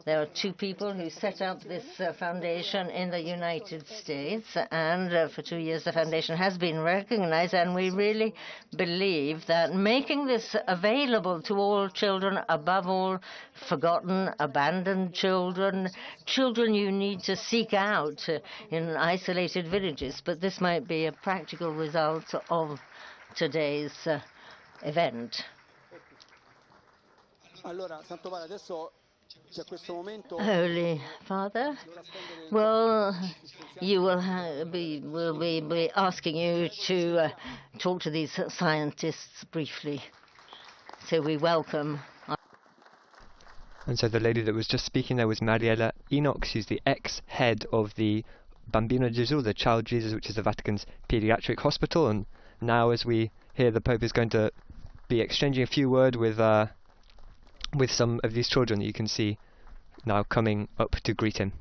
there are 2 people who set up this foundation in the United States, and for 2 years the foundation has been recognized, and we really believe that making this available to all children, above all forgotten, abandoned children, children you need to seek out in isolated villages, but this might be a practical result of today's event. Holy Father, well, we'll be asking you to talk to these scientists briefly. So we welcome. And so the lady that was just speaking there was Mariella Enoch. She's the ex-head of the Bambino Gesù, the Child Jesus, which is the Vatican's pediatric hospital. And now, as we hear, the Pope is going to be exchanging a few words with some of these children that you can see now coming up to greet him.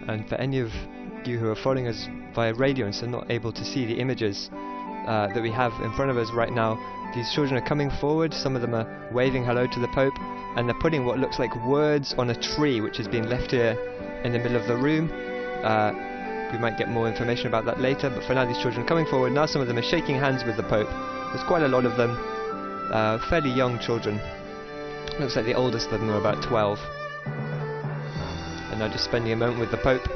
And for any of you who are following us via radio and so not able to see the images that we have in front of us right now, these children are coming forward. Some of them are waving hello to the Pope, and they're putting what looks like words on a tree which has been left here in the middle of the room. We might get more information about that later, but for now these children are coming forward. Now some of them are shaking hands with the Pope. There's quite a lot of them, fairly young children. Looks like the oldest of them are about 12. And now just spending a moment with the Pope,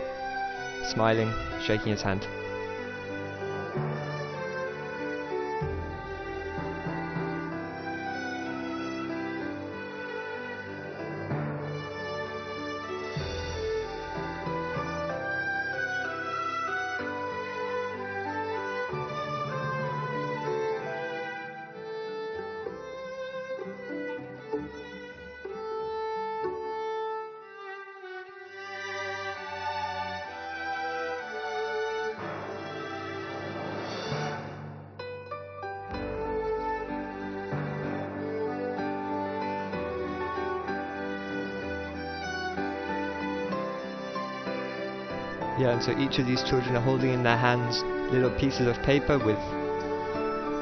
smiling, shaking his hand. Yeah, and so each of these children are holding in their hands little pieces of paper with,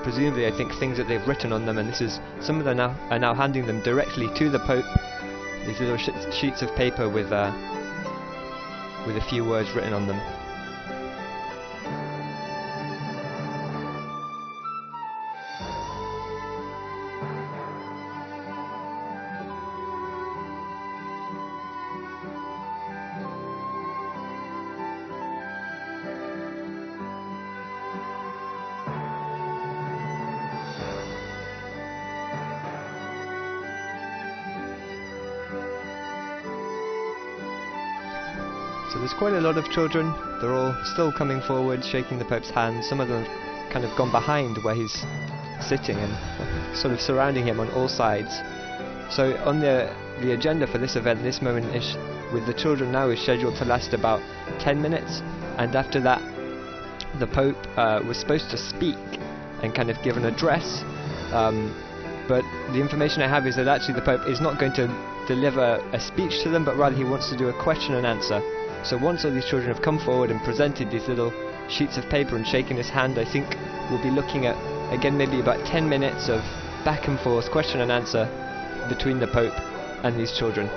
presumably, I think, things that they've written on them, and this is, some of them are now handing them directly to the Pope, these little sheets of paper with a few words written on them. So there's quite a lot of children. They're all still coming forward, shaking the Pope's hand. Some of them have kind of gone behind where he's sitting and sort of surrounding him on all sides. So on the agenda for this event, this moment is with the children now is scheduled to last about 10 minutes, and after that the Pope was supposed to speak and kind of give an address, but the information I have is that actually the Pope is not going to deliver a speech to them, but rather he wants to do a question and answer. So once all these children have come forward and presented these little sheets of paper and shaken his hand, I think we'll be looking at, again, maybe about 10 minutes of back and forth, question and answer between the Pope and these children.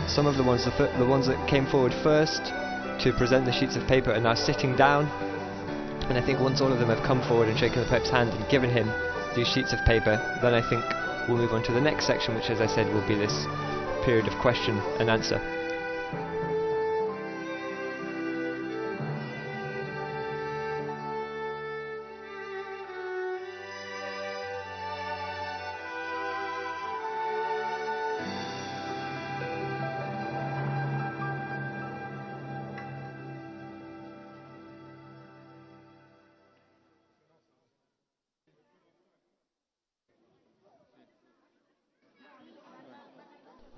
Some of the ones that came forward first to present the sheets of paper are now sitting down, and I think once all of them have come forward and shaken the Pope's hand and given him these sheets of paper, then I think we'll move on to the next section, which, as I said, will be this period of question and answer.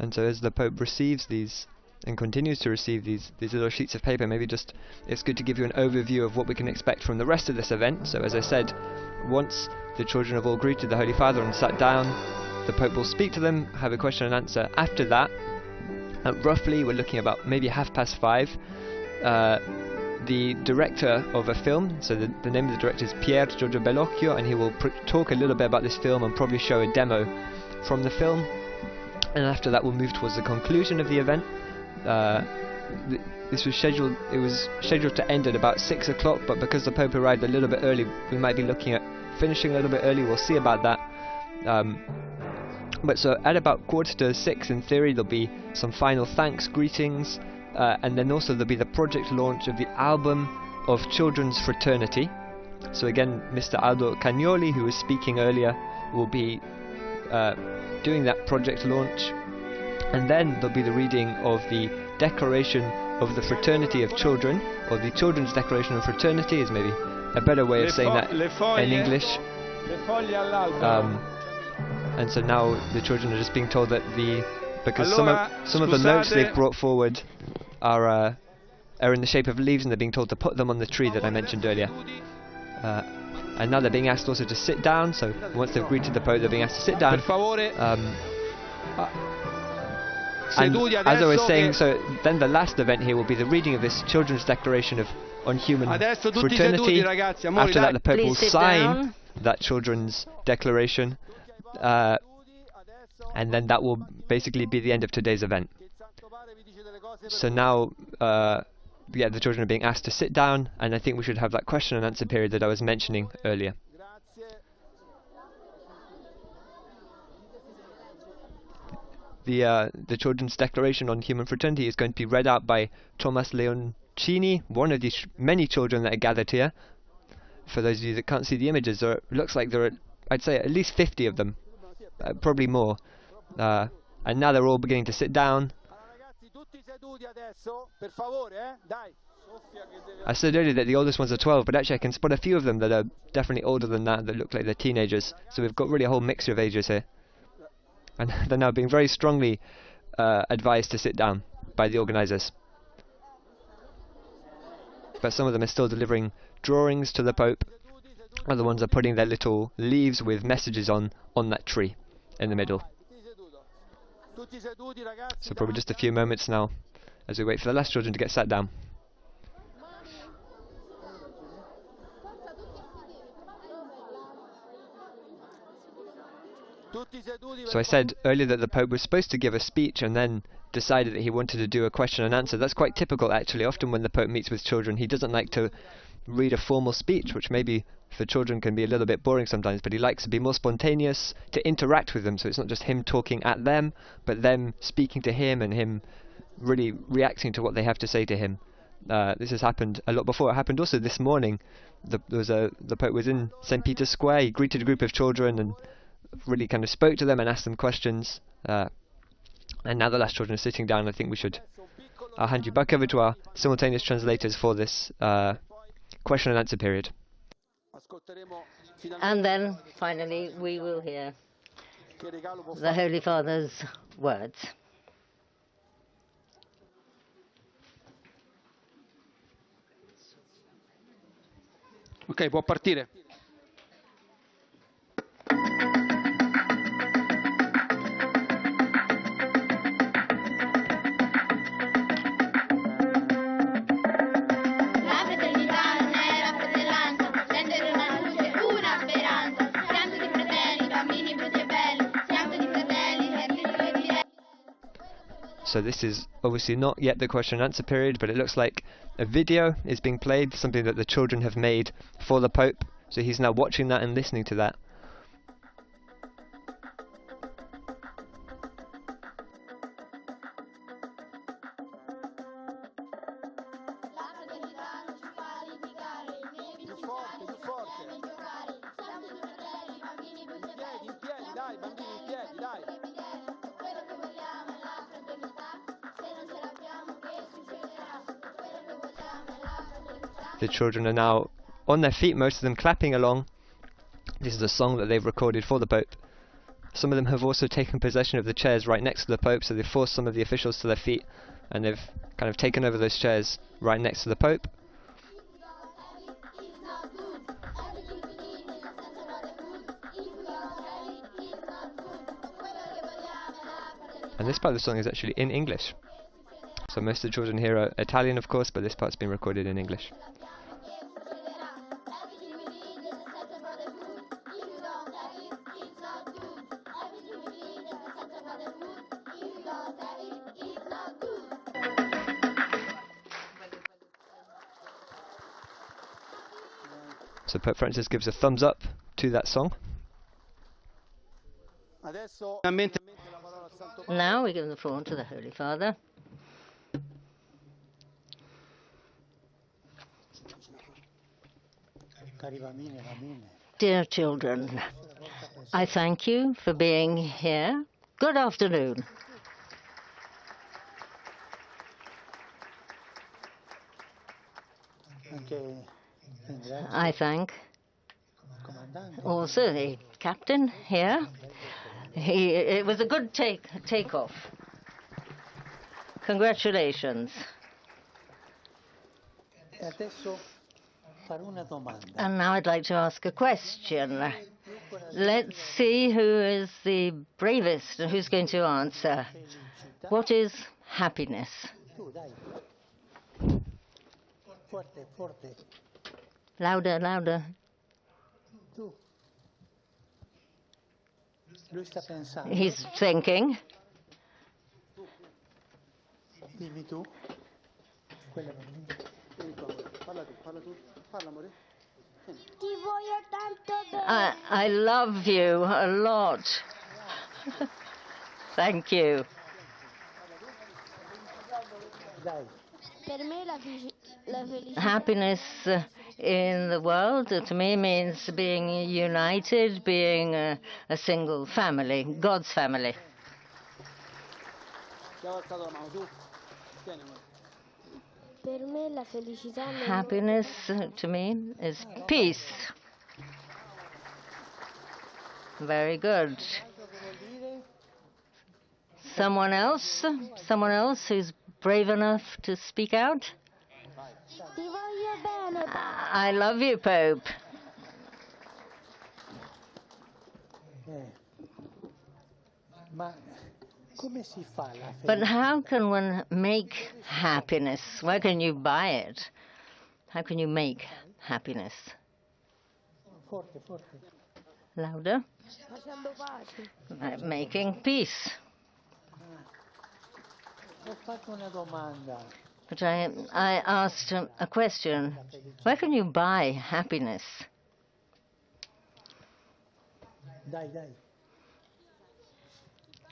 And so as the Pope receives these and continues to receive these little sheets of paper, maybe just it's good to give you an overview of what we can expect from the rest of this event. So as I said, once the children have all greeted the Holy Father and sat down, the Pope will speak to them, have a question and answer. After that, roughly we're looking about maybe 5:30, the director of a film, so the name of the director is Pier Giorgio Bellocchio, and he will talk a little bit about this film and probably show a demo from the film. And after that we'll move towards the conclusion of the event. It was scheduled to end at about 6 o'clock, but because the Pope arrived a little bit early, we might be looking at finishing a little bit early. We'll see about that. But so at about 5:45 in theory there'll be some final thanks, greetings, and then also there'll be the project launch of the album of Children's Fraternity. So again, Mr. Aldo Cagnoli, who was speaking earlier, will be doing that project launch, and then there'll be the reading of the Declaration of the Fraternity of Children, or the Children's Declaration of Fraternity is maybe a better way of saying that in English. And so now the children are just being told that because some of the notes they've brought forward are in the shape of leaves, and they're being told to put them on the tree that I mentioned earlier. And now they're being asked also to sit down, so once they've greeted the Pope, they're being asked to sit down. And as I was saying, so then the last event here will be the reading of this Children's Declaration on Human Fraternity. After that, the Pope will sign that Children's Declaration, and then that will basically be the end of today's event. So now the children are being asked to sit down, and I think we should have that question and answer period that I was mentioning earlier. The Children's Declaration on Human Fraternity is going to be read out by Thomas Leoncini, one of these many children that are gathered here. For those of you that can't see the images, it looks like there are, I'd say, at least 50 of them, probably more. And now they're all beginning to sit down. I said earlier that the oldest ones are 12, but actually I can spot a few of them that are definitely older than that look like they're teenagers. So we've got really a whole mixture of ages here. And they're now being very strongly advised to sit down by the organisers. But some of them are still delivering drawings to the Pope. Other ones are putting their little leaves with messages on that tree in the middle. So probably just a few moments now as we wait for the last children to get sat down. So I said earlier that the Pope was supposed to give a speech and then decided that he wanted to do a question and answer. That's quite typical, actually. Often when the Pope meets with children, he doesn't like to read a formal speech, which maybe for children can be a little bit boring sometimes, but he likes to be more spontaneous, to interact with them. So it's not just him talking at them, but them speaking to him and him really reacting to what they have to say to him. This has happened a lot before. It happened also this morning. The Pope was in St. Peter's Square. He greeted a group of children and really kind of spoke to them and asked them questions. And now the last children are sitting down. I think we should hand you back over to our simultaneous translators for this question and answer period. And then, finally, we will hear the Holy Father's words. Ok, può partire. So this is obviously not yet the question and answer period, but it looks like a video is being played, something that the children have made for the Pope. So he's now watching that and listening to that. The children are now on their feet, most of them clapping along. This is a song that they've recorded for the Pope. Some of them have also taken possession of the chairs right next to the Pope, so they've forced some of the officials to their feet and they've kind of taken over those chairs right next to the Pope. And this part of the song is actually in English. So most of the children here are Italian, of course, but this part's been recorded in English. So Pope Francis gives a thumbs up to that song. Now we give the floor to the Holy Father. Dear children, I thank you for being here. Good afternoon. I thank also the captain here. It was a good takeoff. Congratulations. And now I'd like to ask a question. Let's see who is the bravest and who's going to answer. What is happiness? Louder, louder. He's thinking. I love you a lot. Thank you. Happiness in the world, to me, means being united, being a single family, God's family. Happiness, to me, is peace. Very good. Someone else? Someone else who's brave enough to speak out? I love you, Pope. But how can one make happiness? Where can you buy it? How can you make happiness? Louder. Making peace. But I asked a question. Where can you buy happiness?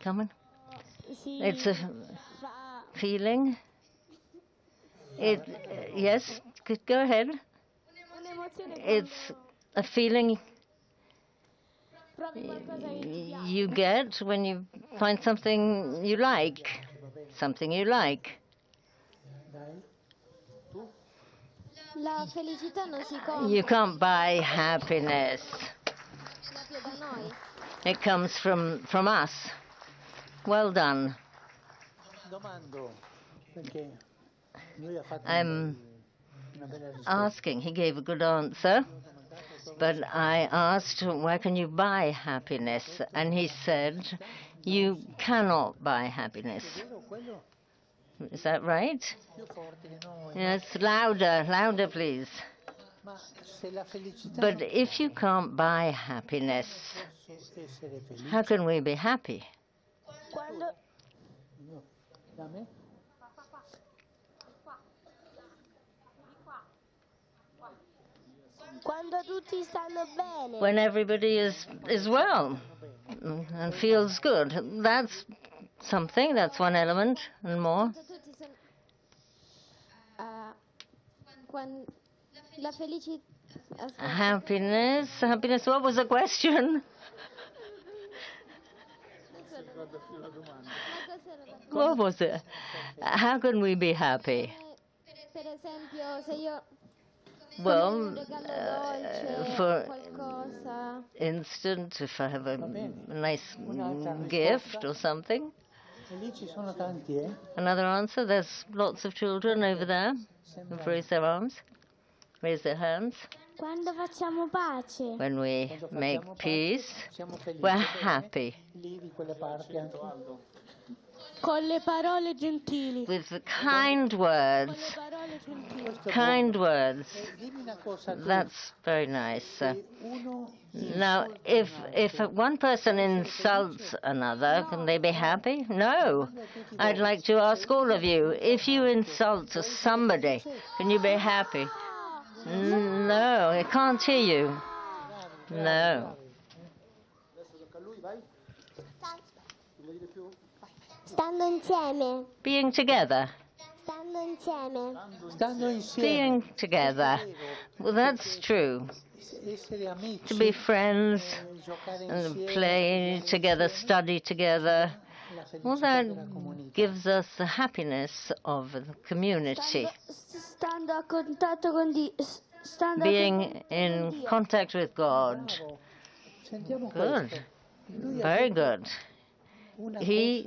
Come on. It's a feeling. Yes, go ahead. It's a feeling you get when you find something you like. Something you like. You can't buy happiness. It comes from us. Well done. I'm asking. He gave a good answer. But I asked, where can you buy happiness? And he said, you cannot buy happiness. Is that right? Yes, louder, louder, please. But if you can't buy happiness, how can we be happy? When everybody is well and feels good. That's something, that's one element, and more. Happiness, what was the question? What was it? How can we be happy? Well, for instance, if I have a nice gift or something. Another answer, there's lots of children over there who've raised their arms, raise their hands. When we make peace, we're happy. With the kind words. Kind words. That's very nice. Now, if one person insults another, can they be happy? No. I'd like to ask all of you, if you insult somebody, can you be happy? No, I can't hear you. No. Being together. Being together. Well, that's true. To be friends and play together, study together. Well, that gives us the happess of the community. Being in contact with God. Good. Very good. He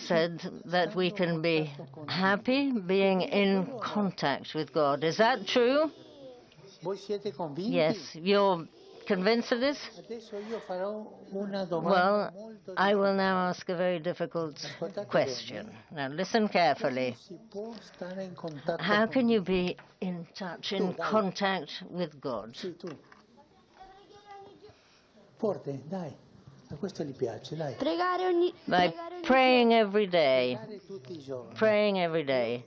said that we can be happy being in contact with God. Is that true? Yes. You're convinced of this? Well, I will now ask a very difficult question. Now, listen carefully. How can you be in touch, in contact with God? By praying every day. Praying every day.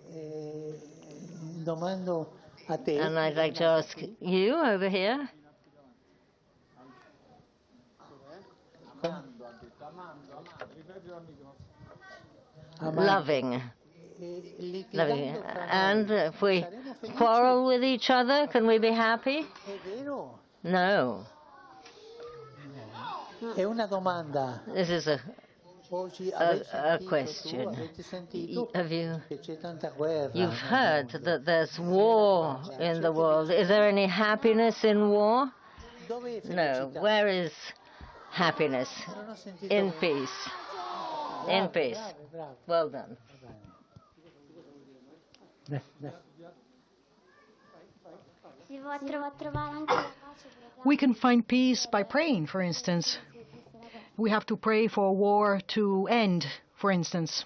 And I'd like to ask you over here. Loving. Loving. And if we quarrel with each other, can we be happy? No. This is a question. You've heard that there's war in the world. Is there any happiness in war? No. Where is happiness? In peace. In peace. Well done. We can find peace by praying, for instance. we have to pray for war to end, for instance.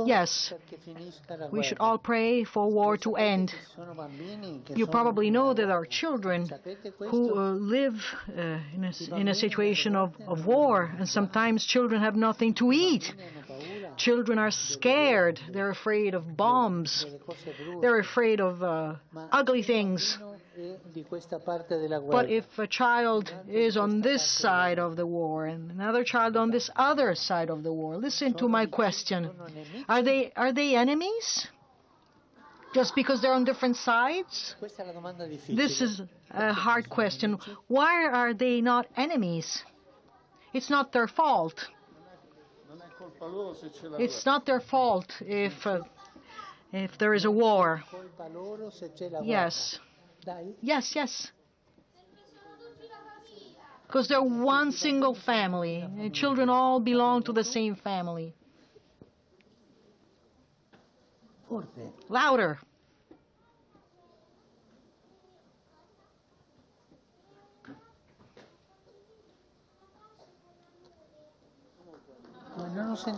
Yes, we should all pray for war to end. You probably know that there are children who live in a situation of war, and sometimes children have nothing to eat. Children are scared. They're afraid of bombs. They're afraid of ugly things. But if a child is on this side of the war and another child on this other side of the war, listen to my question. Are they enemies? Just because they're on different sides? This is a hard question. Why are they not enemies? It's not their fault. It's not their fault if there is a war. Yes. Yes, yes. Because they're one single family. And children all belong to the same family. Louder.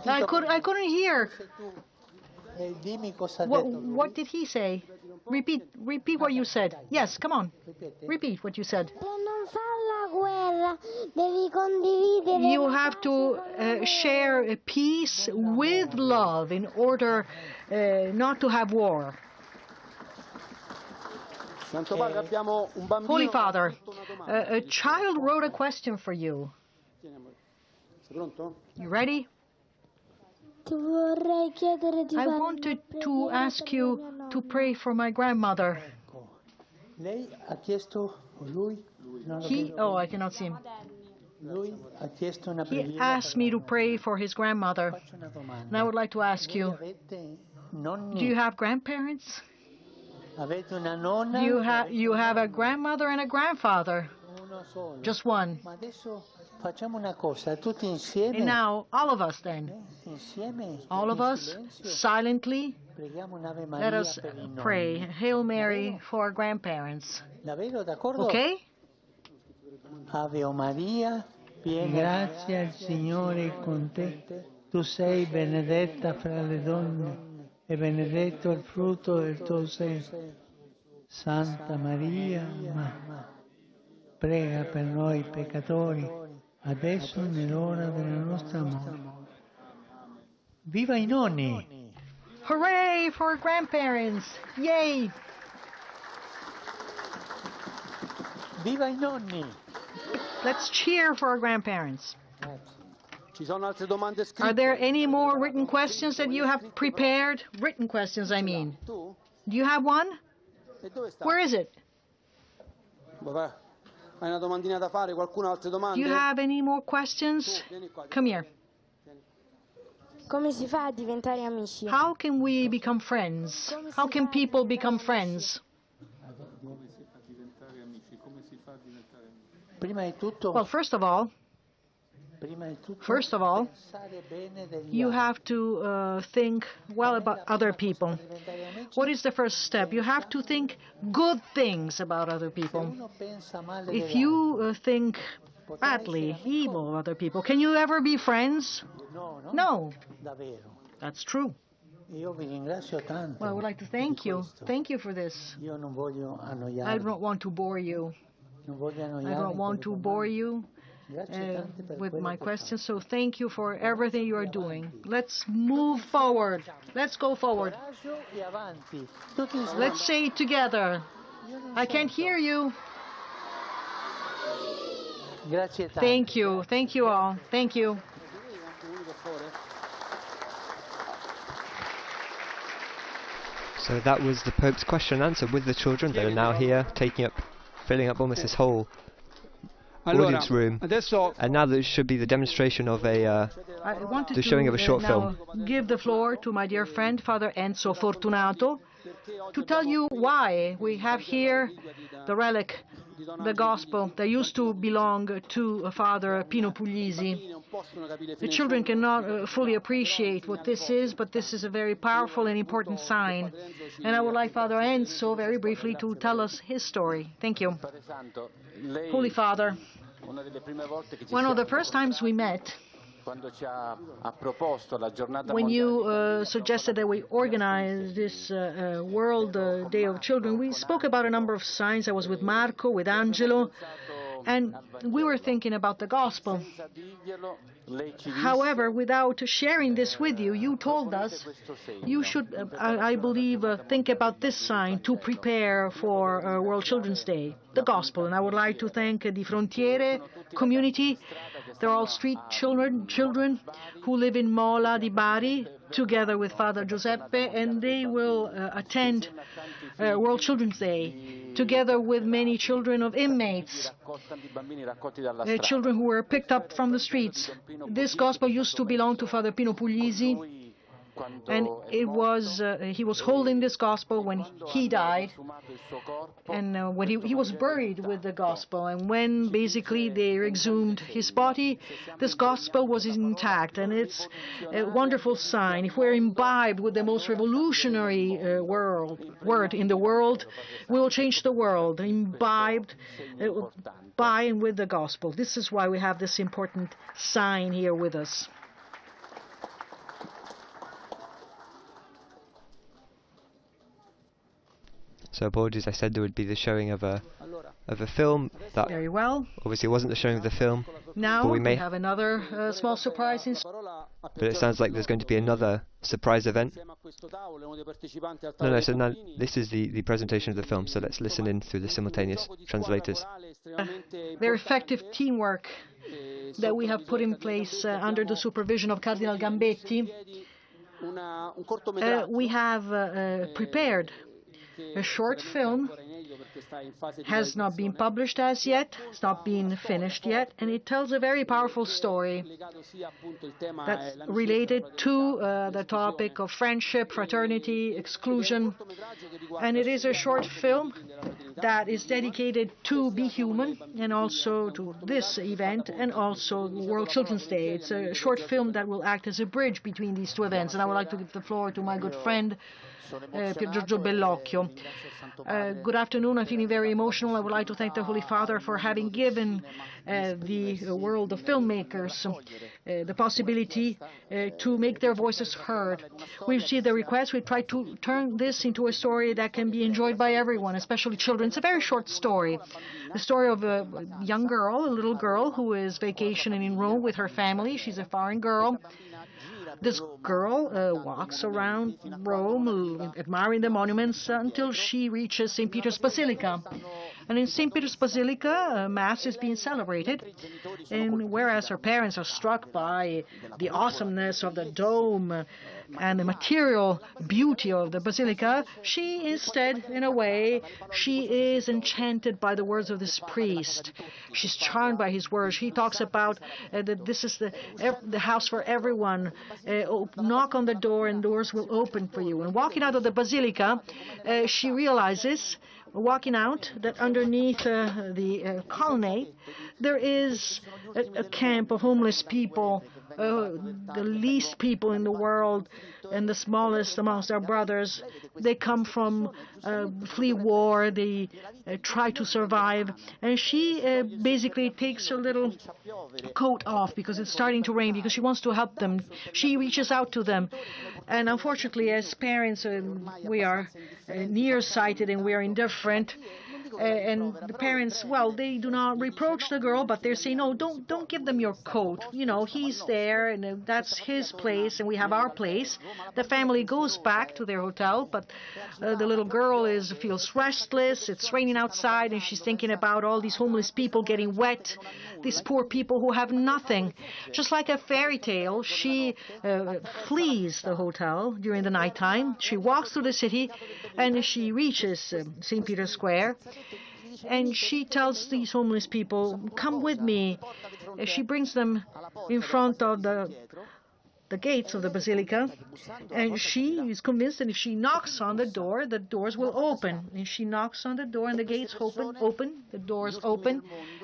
I couldn't hear. What did he say? Repeat what you said. Yes, come on. Repeat what you said. You have to share peace with love in order not to have war. Holy Father, a child wrote a question for you. You ready? I wanted to ask you to pray for my grandmother. I cannot see him. He asked me to pray for his grandmother. And I would like to ask you, do you have grandparents? You have a grandmother and a grandfather. Just one. And now, all of us then. All of us, silently, let us pray. Hail Mary for our grandparents. Okay? Ave Maria, grazia il Signore è con te. Tu sei benedetta fra le donne e benedetto il frutto del tuo seno. Santa Maria, prega per noi peccatori, adesso e nell'ora della nostra morte. Viva i nonni! Hooray for grandparents! Yay! Viva i nonni! Let's cheer for our grandparents. Are there any more written questions that you have prepared? Written questions, I mean. Do you have one? Where is it? Do you have any more questions? Come here. How can we become friends? How can people become friends? Well, first of all, you have to think well about other people. What is the first step? You have to think good things about other people. If you think badly, evil of other people, can you ever be friends? No. That's true. Well, I would like to thank you. Thank you for this. I don't want to bore you. I don't want to bore you with my questions, so thank you for everything you are doing. Let's move forward. Let's go forward. Let's say it together. I can't hear you. Thank you. Thank you all. Thank you. So that was the Pope's question and answer with the children that are now here, filling up almost this whole audience room. And now there should be the demonstration of the showing of a short film. Give the floor to my dear friend, Father Enzo Fortunato, to tell you why we have here the relic, the gospel that used to belong to Father Pino Puglisi. The children cannot fully appreciate what this is, but this is a very powerful and important sign. And I would like Father Enzo, very briefly, to tell us his story. Thank you. Holy Father, One of the first times we met, when you suggested that we organize this World Day of Children, we spoke about a number of signs. I was with Marco, with Angelo, and we were thinking about the gospel. However, without sharing this with you, you told us you should, I believe, think about this sign to prepare for World Children's Day, the gospel. And I would like to thank the Frontiere community. They're all street children who live in Mola di Bari, together with Father Giuseppe, and they will attend World Children's Day, together with many children of inmates, children who were picked up from the streets. This gospel used to belong to Father Pino Puglisi, and he was holding this gospel when he died, and when he was buried with the gospel, and when basically they exhumed his body, this gospel was intact, and it's a wonderful sign. If we're imbibed with the most revolutionary word in the world, we will change the world, imbibed by and with the gospel. This is why we have this important sign here with us. So apologies, I said there would be the showing of a film. That very well. Obviously it wasn't the showing of the film. Now we may have another small surprise. But it sounds like there's going to be another surprise event. No, so now this is the presentation of the film, so let's listen in through the simultaneous translators. Very effective teamwork that we have put in place under the supervision of Cardinal Gambetti. We have prepared a short film. Has not been published as yet, it's not been finished yet, and it tells a very powerful story that's related to the topic of friendship, fraternity, exclusion, and it is a short film that is dedicated to Be Human and also to this event and also World Children's Day. It's a short film that will act as a bridge between these two events, and I would like to give the floor to my good friend Pier Giorgio Bellocchio. Good afternoon. I'm feeling very emotional. I would like to thank the Holy Father for having given the world of filmmakers the possibility to make their voices heard. We've seen the request. We try to turn this into a story that can be enjoyed by everyone, especially children. It's a very short story. The story of a young girl, a little girl who is vacationing in Rome with her family. She's a foreign girl. This girl walks around Rome, admiring the monuments until she reaches St. Peter's Basilica. And in St. Peter's Basilica, Mass is being celebrated. And whereas her parents are struck by the awesomeness of the dome and the material beauty of the Basilica, she instead, in a way, she is enchanted by the words of this priest. She's charmed by his words. He talks about that this is the house for everyone. Knock on the door and doors will open for you. And walking out of the Basilica, she realizes, walking out, that underneath the colonnade, there is a camp of homeless people, the least people in the world and the smallest amongst our brothers. They come from flee war, they try to survive, and she basically takes her little coat off because it's starting to rain, because she wants to help them. She reaches out to them, and unfortunately as parents we are nearsighted and we are indifferent. And the parents, well, they do not reproach the girl, but they say, no, don't give them your coat. You know, he's there, and that's his place, and we have our place. The family goes back to their hotel, but the little girl feels restless. It's raining outside, and she's thinking about all these homeless people getting wet, these poor people who have nothing. Just like a fairy tale, she flees the hotel during the nighttime. She walks through the city, and she reaches St. Peter's Square. And she tells these homeless people, come with me. She brings them in front of the gates of the Basilica, and she is convinced that if she knocks on the doors will open. And she knocks on the door, and the gates open, the doors open,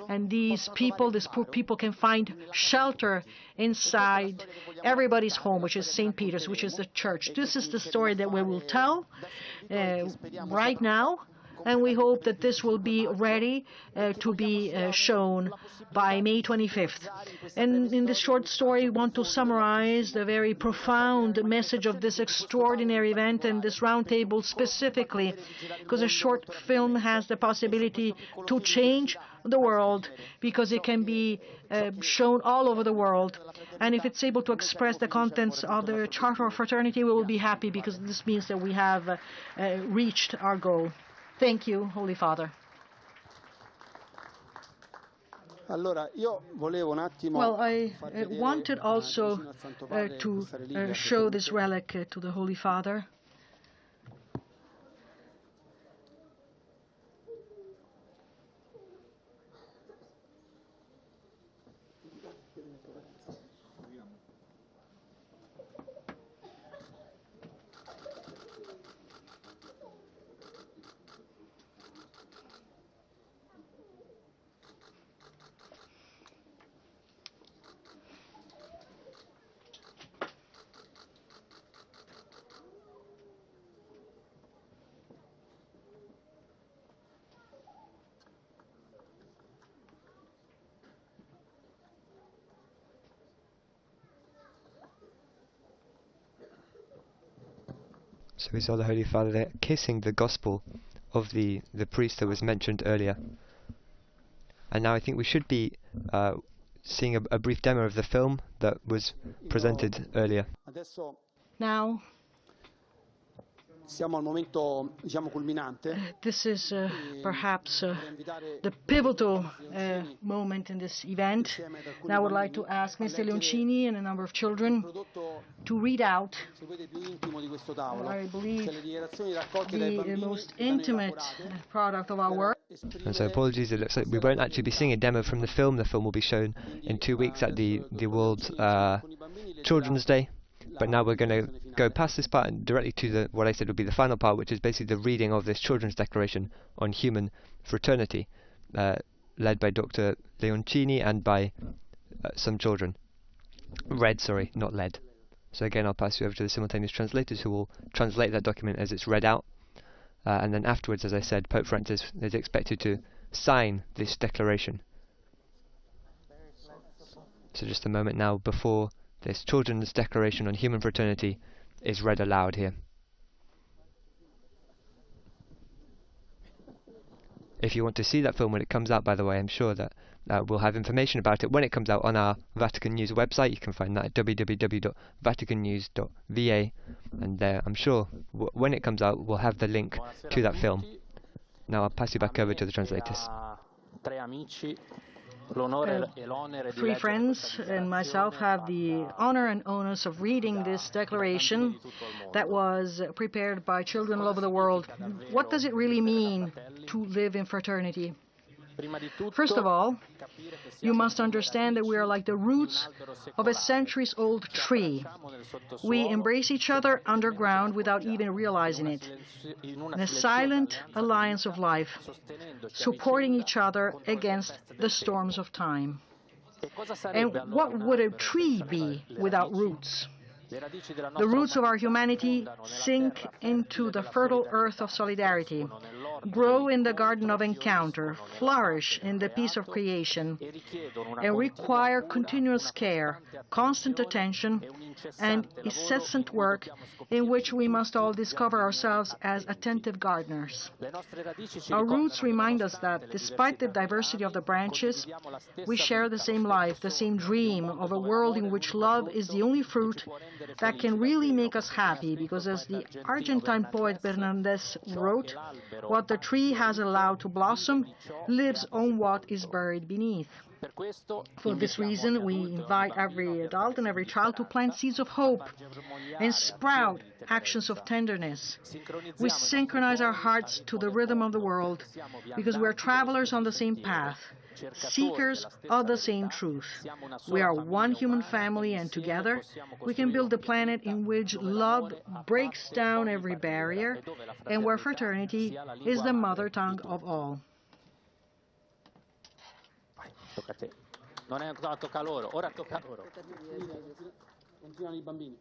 and these poor people can find shelter inside everybody's home, which is St. Peter's, which is the church. This is the story that we will tell right now. and we hope that this will be ready to be shown by May 25th. And in this short story, we want to summarize the very profound message of this extraordinary event and this roundtable specifically, because a short film has the possibility to change the world, because it can be shown all over the world. And if it's able to express the contents of the Charter of Fraternity, we will be happy, because this means that we have reached our goal. Thank you, Holy Father. Well, I wanted also to show this relic to the Holy Father. So we saw the Holy Father there kissing the gospel of the priest that was mentioned earlier. And now I think we should be seeing a brief demo of the film that was presented earlier. Now, this is perhaps the pivotal moment in this event. Now I would like to ask Mr. Leoncini and a number of children to read out, I believe, the most intimate product of our work. And so apologies, it looks like we won't actually be seeing a demo from the film. The film will be shown in 2 weeks at the World Children's Day. But now we're going to go past this part and directly to what I said would be the final part, which is basically the reading of this Children's Declaration on Human Fraternity, led by Dr. Leoncini and by some children. Read, sorry, not led. So again, I'll pass you over to the simultaneous translators who will translate that document as it's read out. And then afterwards, as I said, Pope Francis is expected to sign this declaration. So just a moment now before this Children's Declaration on Human Fraternity is read aloud here. If you want to see that film when it comes out, by the way, I'm sure that we'll have information about it when it comes out on our Vatican News website. You can find that at www.vaticannews.va, and there, I'm sure, when it comes out, we'll have the link to that film. Now I'll pass you back over to the translators. Three friends and myself have the honor and onus of reading this declaration that was prepared by children all over the world. What does it really mean to live in fraternity? First of all, you must understand that we are like the roots of a centuries-old tree. We embrace each other underground without even realizing it, in a silent alliance of life, supporting each other against the storms of time. And what would a tree be without roots? The roots of our humanity sink into the fertile earth of solidarity, grow in the garden of encounter, flourish in the peace of creation, and require continuous care, constant attention, and incessant work in which we must all discover ourselves as attentive gardeners. Our roots remind us that, despite the diversity of the branches, we share the same life, the same dream of a world in which love is the only fruit that can really make us happy, because as the Argentine poet Bernaldez wrote, what the tree has allowed to blossom lives on what is buried beneath. For this reason, we invite every adult and every child to plant seeds of hope and sprout actions of tenderness. We synchronize our hearts to the rhythm of the world because we are travelers on the same path, seekers of the same truth. We are one human family, and together we can build a planet in which love breaks down every barrier and where fraternity is the mother tongue of all. Tocca a te. Non tocca a loro, ora tocca a loro. Continuano i bambini.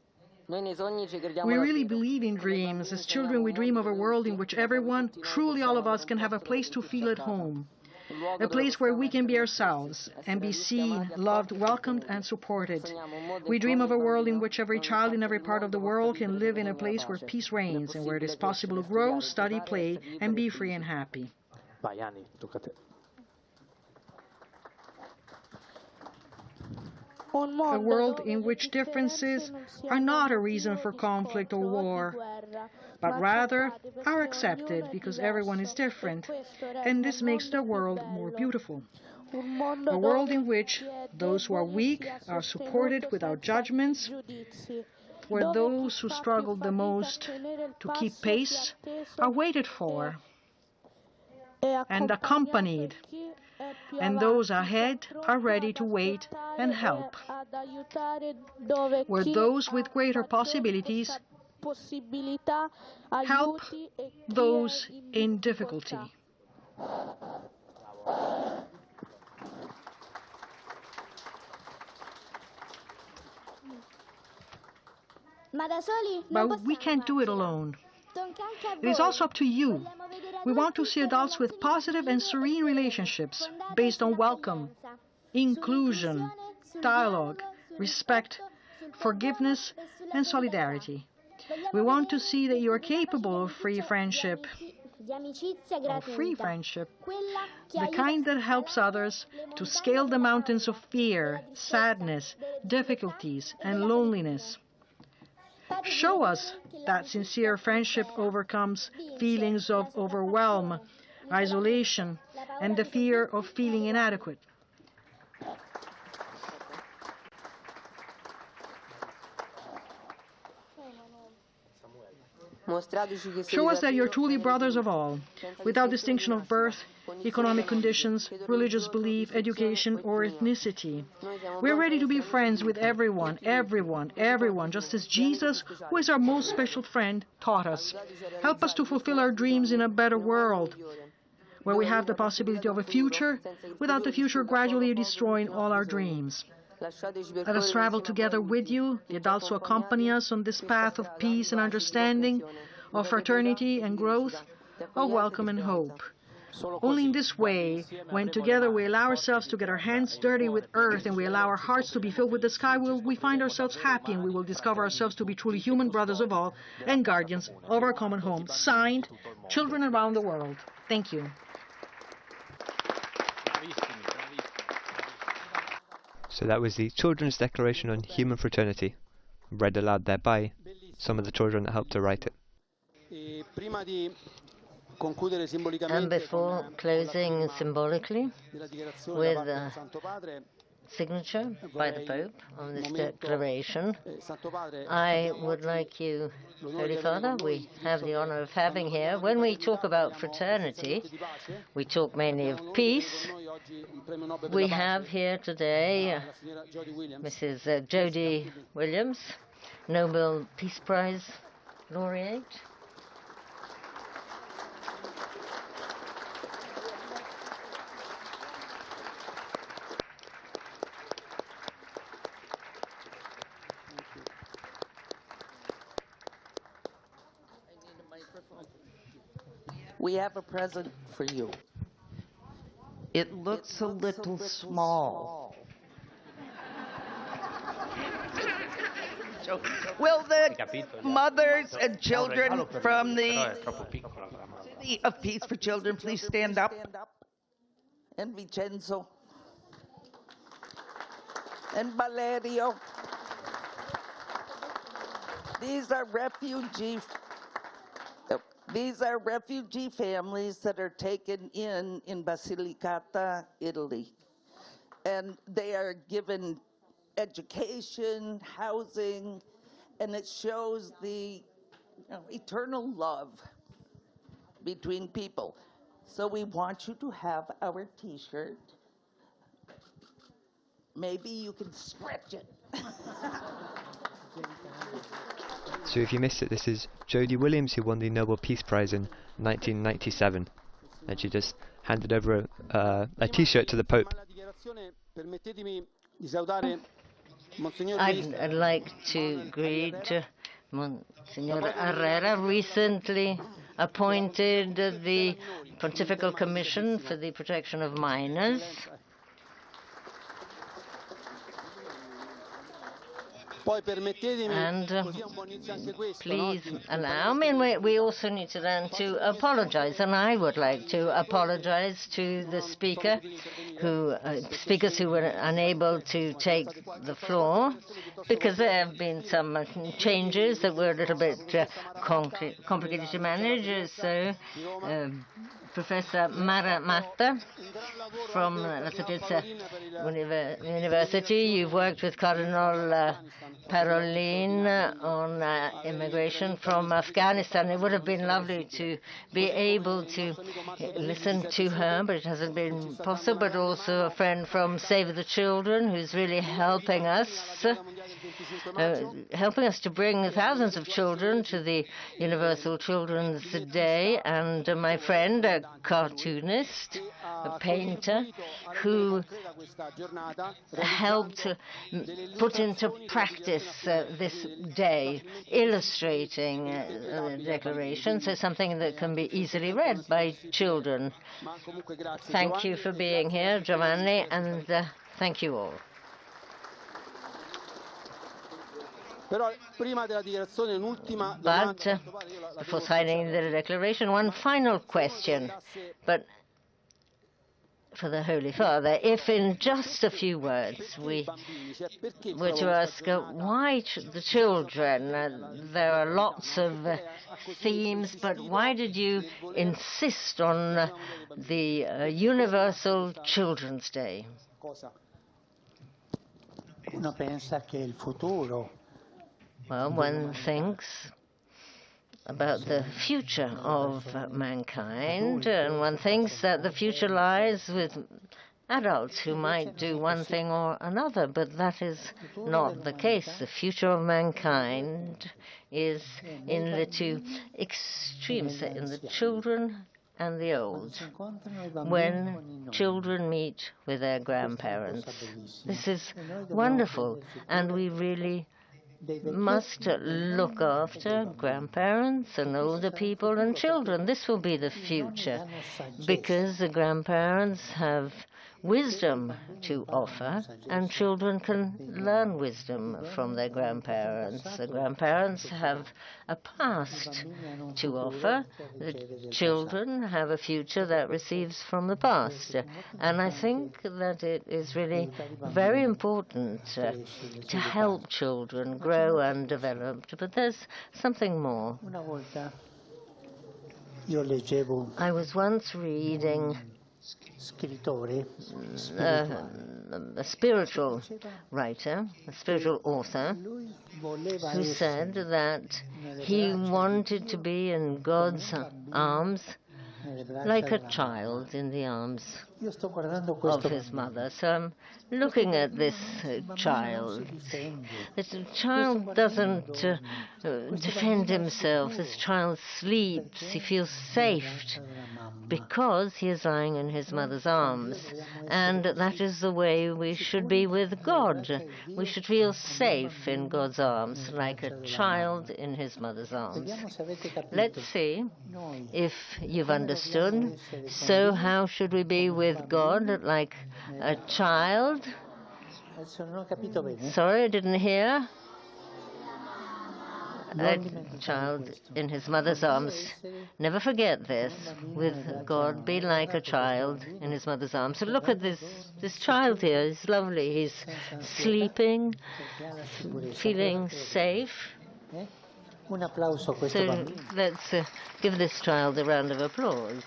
We really believe in dreams. As children, we dream of a world in which everyone, truly all of us, can have a place to feel at home. A place where we can be ourselves and be seen, loved, welcomed, and supported. We dream of a world in which every child in every part of the world can live in a place where peace reigns and where it is possible to grow, study, play, and be free and happy. A world in which differences are not a reason for conflict or war, but rather are accepted because everyone is different, and this makes the world more beautiful. A world in which those who are weak are supported without judgments, where those who struggle the most to keep pace are waited for and accompanied, and those ahead are ready to wait and help, where those with greater possibilities help those in difficulty. But we can't do it alone. It is also up to you. We want to see adults with positive and serene relationships based on welcome, inclusion, dialogue, respect, forgiveness, and solidarity. We want to see that you are capable of free friendship, the kind that helps others to scale the mountains of fear, sadness, difficulties, and loneliness. Show us that sincere friendship overcomes feelings of overwhelm, isolation, and the fear of feeling inadequate. Show us that you're truly brothers of all, without distinction of birth, economic conditions, religious belief, education, or ethnicity. We're ready to be friends with everyone, just as Jesus, who is our most special friend, taught us. Help us to fulfill our dreams in a better world, where we have the possibility of a future, without the future gradually destroying all our dreams. Let us travel together with you, the adults who accompany us on this path of peace and understanding, of fraternity and growth, of welcome and hope. Only in this way, when together we allow ourselves to get our hands dirty with earth and we allow our hearts to be filled with the sky, will we find ourselves happy and we will discover ourselves to be truly human brothers of all and guardians of our common home. Signed, Children Around the World. Thank you. So that was the Children's Declaration on Human Fraternity, read aloud there by some of the children that helped to write it. And before closing symbolically with a signature by the Pope on this declaration, I would like you, Holy Father, we have the honor of having here. When we talk about fraternity, we talk mainly of peace. We have here today Mrs. Jody Williams, Nobel Peace Prize laureate. We have a present for you. It looks a little small. Will the mothers and children from the City of Peace for Children please stand up? And Vincenzo. And Valerio. These are refugee families that are taken in Basilicata, Italy. And they are given education, housing, and it shows the eternal love between people. So we want you to have our T-shirt. Maybe you can stretch it. So if you missed it, this is Jody Williams, who won the Nobel Peace Prize in 1997. And she just handed over a T-shirt to the Pope. I'd like to greet Monsignor Herrera recently appointed the Pontifical Commission for the Protection of Minors. And please allow me, and we also need to learn to apologize, and I would like to apologize to the speakers who were unable to take the floor, because there have been some changes that were a little bit complicated to manage. So Professor Mara Matta from La Sapienza University, you've worked with Cardinal Parolin on immigration from Afghanistan. It would have been lovely to be able to listen to her, but it hasn't been possible. But also a friend from Save the Children, who's really helping us to bring thousands of children to the Universal Children's Day, and my friend, a cartoonist, a painter, who helped put into practice this day, illustrating the declaration, so something that can be easily read by children. Thank you for being here, Giovanni, and thank you all. But before signing the declaration, one final question. But for the Holy Father, if in just a few words we were to ask why the children, there are lots of themes, but why did you insist on the Universal Children's Day? Well, one thinks about the future of mankind, and one thinks that the future lies with adults who might do one thing or another, but that is not the case. The future of mankind is in the two extremes, in the children and the old. When children meet with their grandparents, this is wonderful, and we really must look after grandparents and older people and children. This will be the future, because the grandparents have wisdom to offer, and children can learn wisdom from their grandparents. The grandparents have a past to offer. The children have a future that receives from the past. And I think that it is really very important to help children grow and develop. But there's something more. I was once reading a spiritual writer, a spiritual author, who said that he wanted to be in God's arms like a child in the arms of his mother. So I'm looking at this child. This child doesn't defend himself. This child sleeps. He feels safe because he is lying in his mother's arms. And that is the way we should be with God. We should feel safe in God's arms, like a child in his mother's arms. Let's see if you've understood. So how should we be with God, like a child? Sorry, I didn't hear. A child in his mother's arms. Never forget this. With God, be like a child in his mother's arms. So look at this child here. He's lovely. He's sleeping, feeling safe. So let's give this child a round of applause.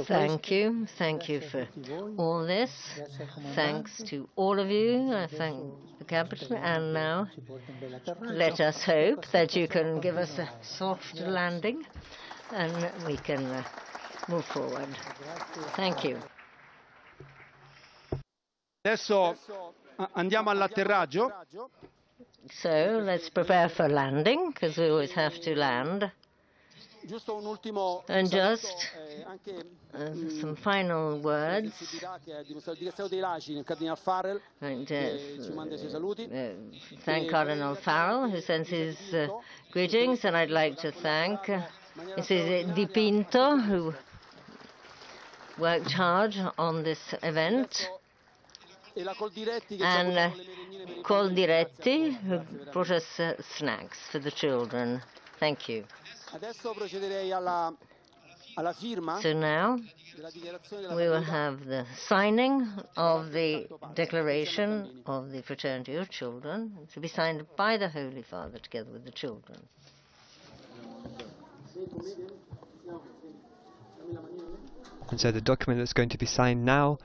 Thank you. Thank you for all this. Thanks to all of you. I thank the Captain. And now let us hope that you can give us a soft landing and we can move forward. Thank you. Adesso andiamo all'atterraggio. So let's prepare for landing, because we always have to land. And just some final words. Thank Cardinal Farrell, who sends his greetings, and I'd like to thank Mrs. Di Pinto, who worked hard on this event, and Coldiretti, who brought us snacks for the children. Thank you. So now we will have the signing of the Declaration of the Fraternity of Children, to be signed by the Holy Father together with the children. And so the document that's going to be signed now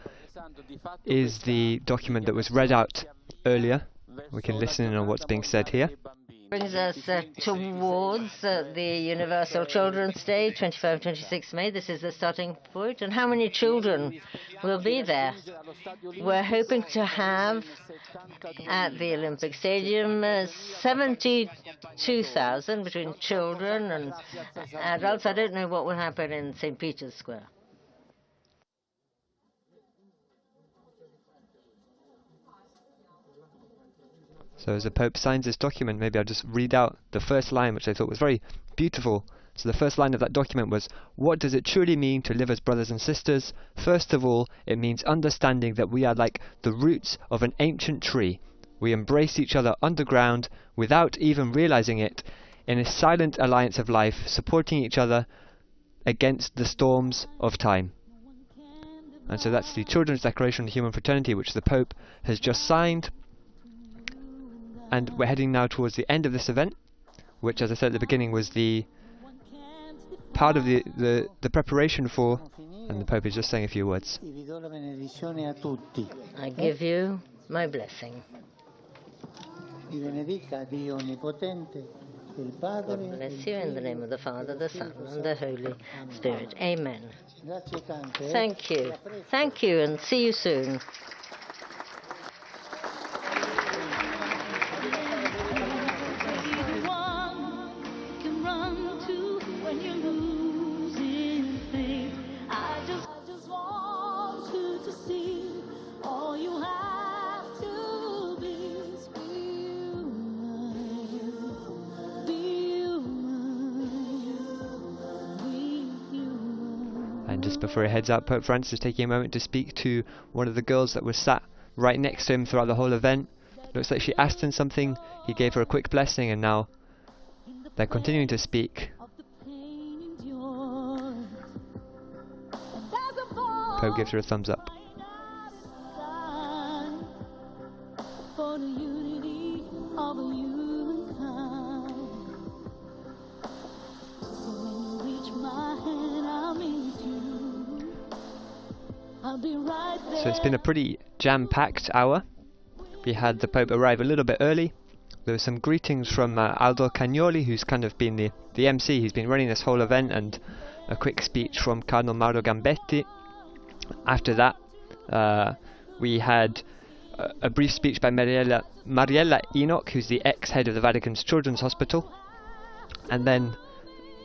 is the document that was read out earlier. We can listen in on what's being said here. Brings us towards the Universal Children's Day, 25-26 May. This is the starting point. And how many children will be there? We're hoping to have at the Olympic Stadium 72,000 between children and adults. I don't know what will happen in St. Peter's Square. So as the Pope signs this document, maybe I'll just read out the first line, which I thought was very beautiful. So the first line of that document was, "What does it truly mean to live as brothers and sisters? First of all, it means understanding that we are like the roots of an ancient tree. We embrace each other underground without even realizing it, in a silent alliance of life, supporting each other against the storms of time." And so that's the Children's Declaration of Human Fraternity, which the Pope has just signed. And we're heading now towards the end of this event, which, as I said at the beginning, was the part of the preparation for, and the Pope is just saying a few words. I give you my blessing. God bless you in the name of the Father, the Son, and the Holy Spirit. Amen. Thank you. Thank you, and see you soon. And just before he heads out, Pope Francis is taking a moment to speak to one of the girls that was sat right next to him throughout the whole event. Looks like she asked him something, he gave her a quick blessing, and now they're continuing to speak. Pope gives her a thumbs up. So it's been a pretty jam-packed hour. We had the Pope arrive a little bit early. There were some greetings from Aldo Cagnoli, who's kind of been the MC. He's been running this whole event, and a quick speech from Cardinal Mauro Gambetti. After that, we had a brief speech by Mariella Enoch, who's the ex-head of the Vatican's Children's Hospital. And then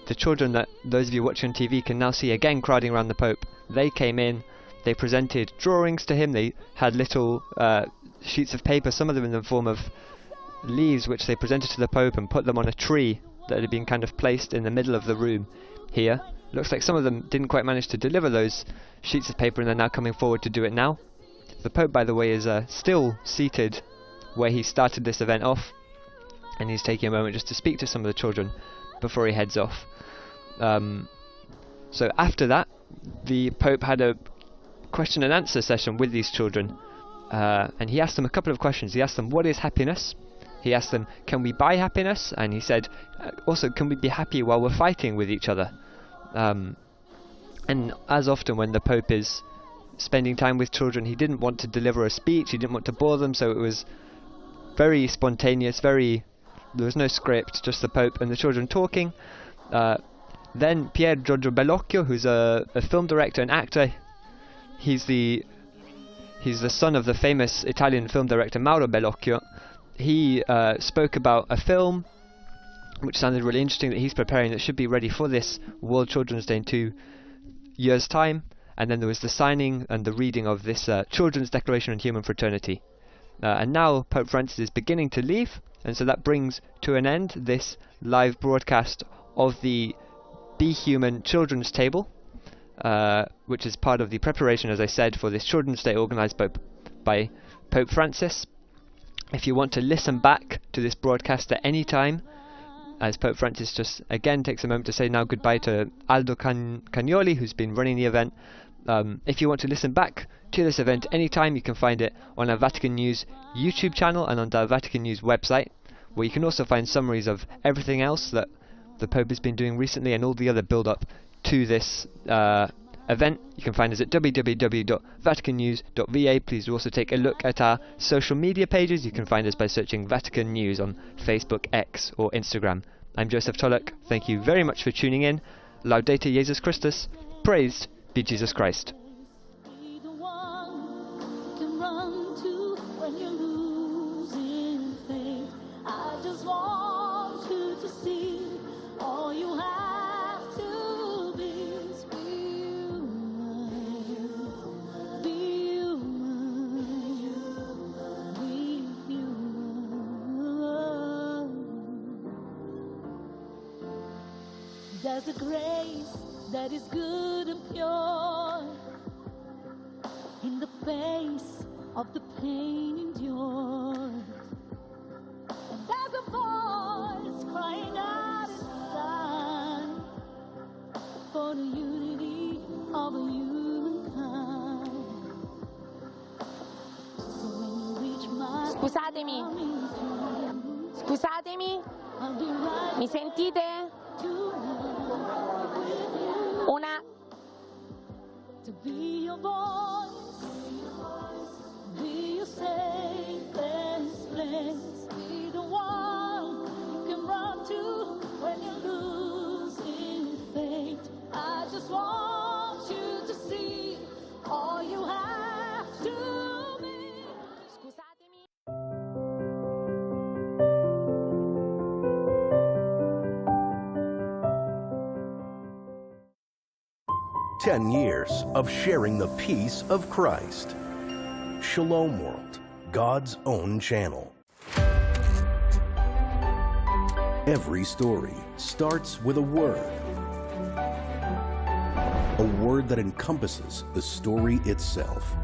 the children that those of you watching on TV can now see again crowding around the Pope. They came in, they presented drawings to him, they had little sheets of paper, some of them in the form of leaves, which they presented to the Pope and put them on a tree that had been kind of placed in the middle of the room here. Looks like some of them didn't quite manage to deliver those sheets of paper, and they're now coming forward to do it now. The Pope, by the way, is still seated where he started this event off, and he's taking a moment just to speak to some of the children before he heads off. So after that, the Pope had a question and answer session with these children, and he asked them a couple of questions. He asked them, what is happiness? He asked them, can we buy happiness? And he said, also, can we be happy while we're fighting with each other? And as often when the Pope is spending time with children, he didn't want to deliver a speech, he didn't want to bore them, so it was very spontaneous, there was no script, just the Pope and the children talking. Then Pier Giorgio Bellocchio, who's a film director and actor, he's the son of the famous Italian film director Mauro Bellocchio. He spoke about a film which sounded really interesting, that he's preparing, that should be ready for this World Children's Day in 2 years' time. And then there was the signing and the reading of this Children's Declaration on Human Fraternity. And now Pope Francis is beginning to leave, and so that brings to an end this live broadcast of the Be Human Children's Table, which is part of the preparation, as I said, for this Children's Day organised by Pope Francis. If you want to listen back to this broadcast at any time, as Pope Francis just again takes a moment to say now goodbye to Aldo Cagnoli, who's been running the event. If you want to listen back to this event anytime, you can find it on our Vatican News YouTube channel and on the Vatican News website, where you can also find summaries of everything else that the Pope has been doing recently and all the other build-up to this event. You can find us at www.vaticannews.va. Please also take a look at our social media pages. You can find us by searching Vatican News on Facebook, X or Instagram. I'm Joseph Tulloch. Thank you very much for tuning in. Laudetur Jesus Christus. Praised be Jesus Christ. There's a grace that is good and pure in the face of the pain endured. And there's a voice crying out inside for the unity of humankind. So when you reach my Scusatemi, mi sentite? To be your voice, be your safest place, be the one you can run to when you're losing faith. I just want you to see all you have to be. Scusatemi. 10 years of sharing the peace of Christ. Shalom World, God's own channel. Every story starts with a word that encompasses the story itself.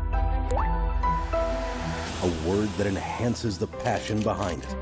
A word that enhances the passion behind it.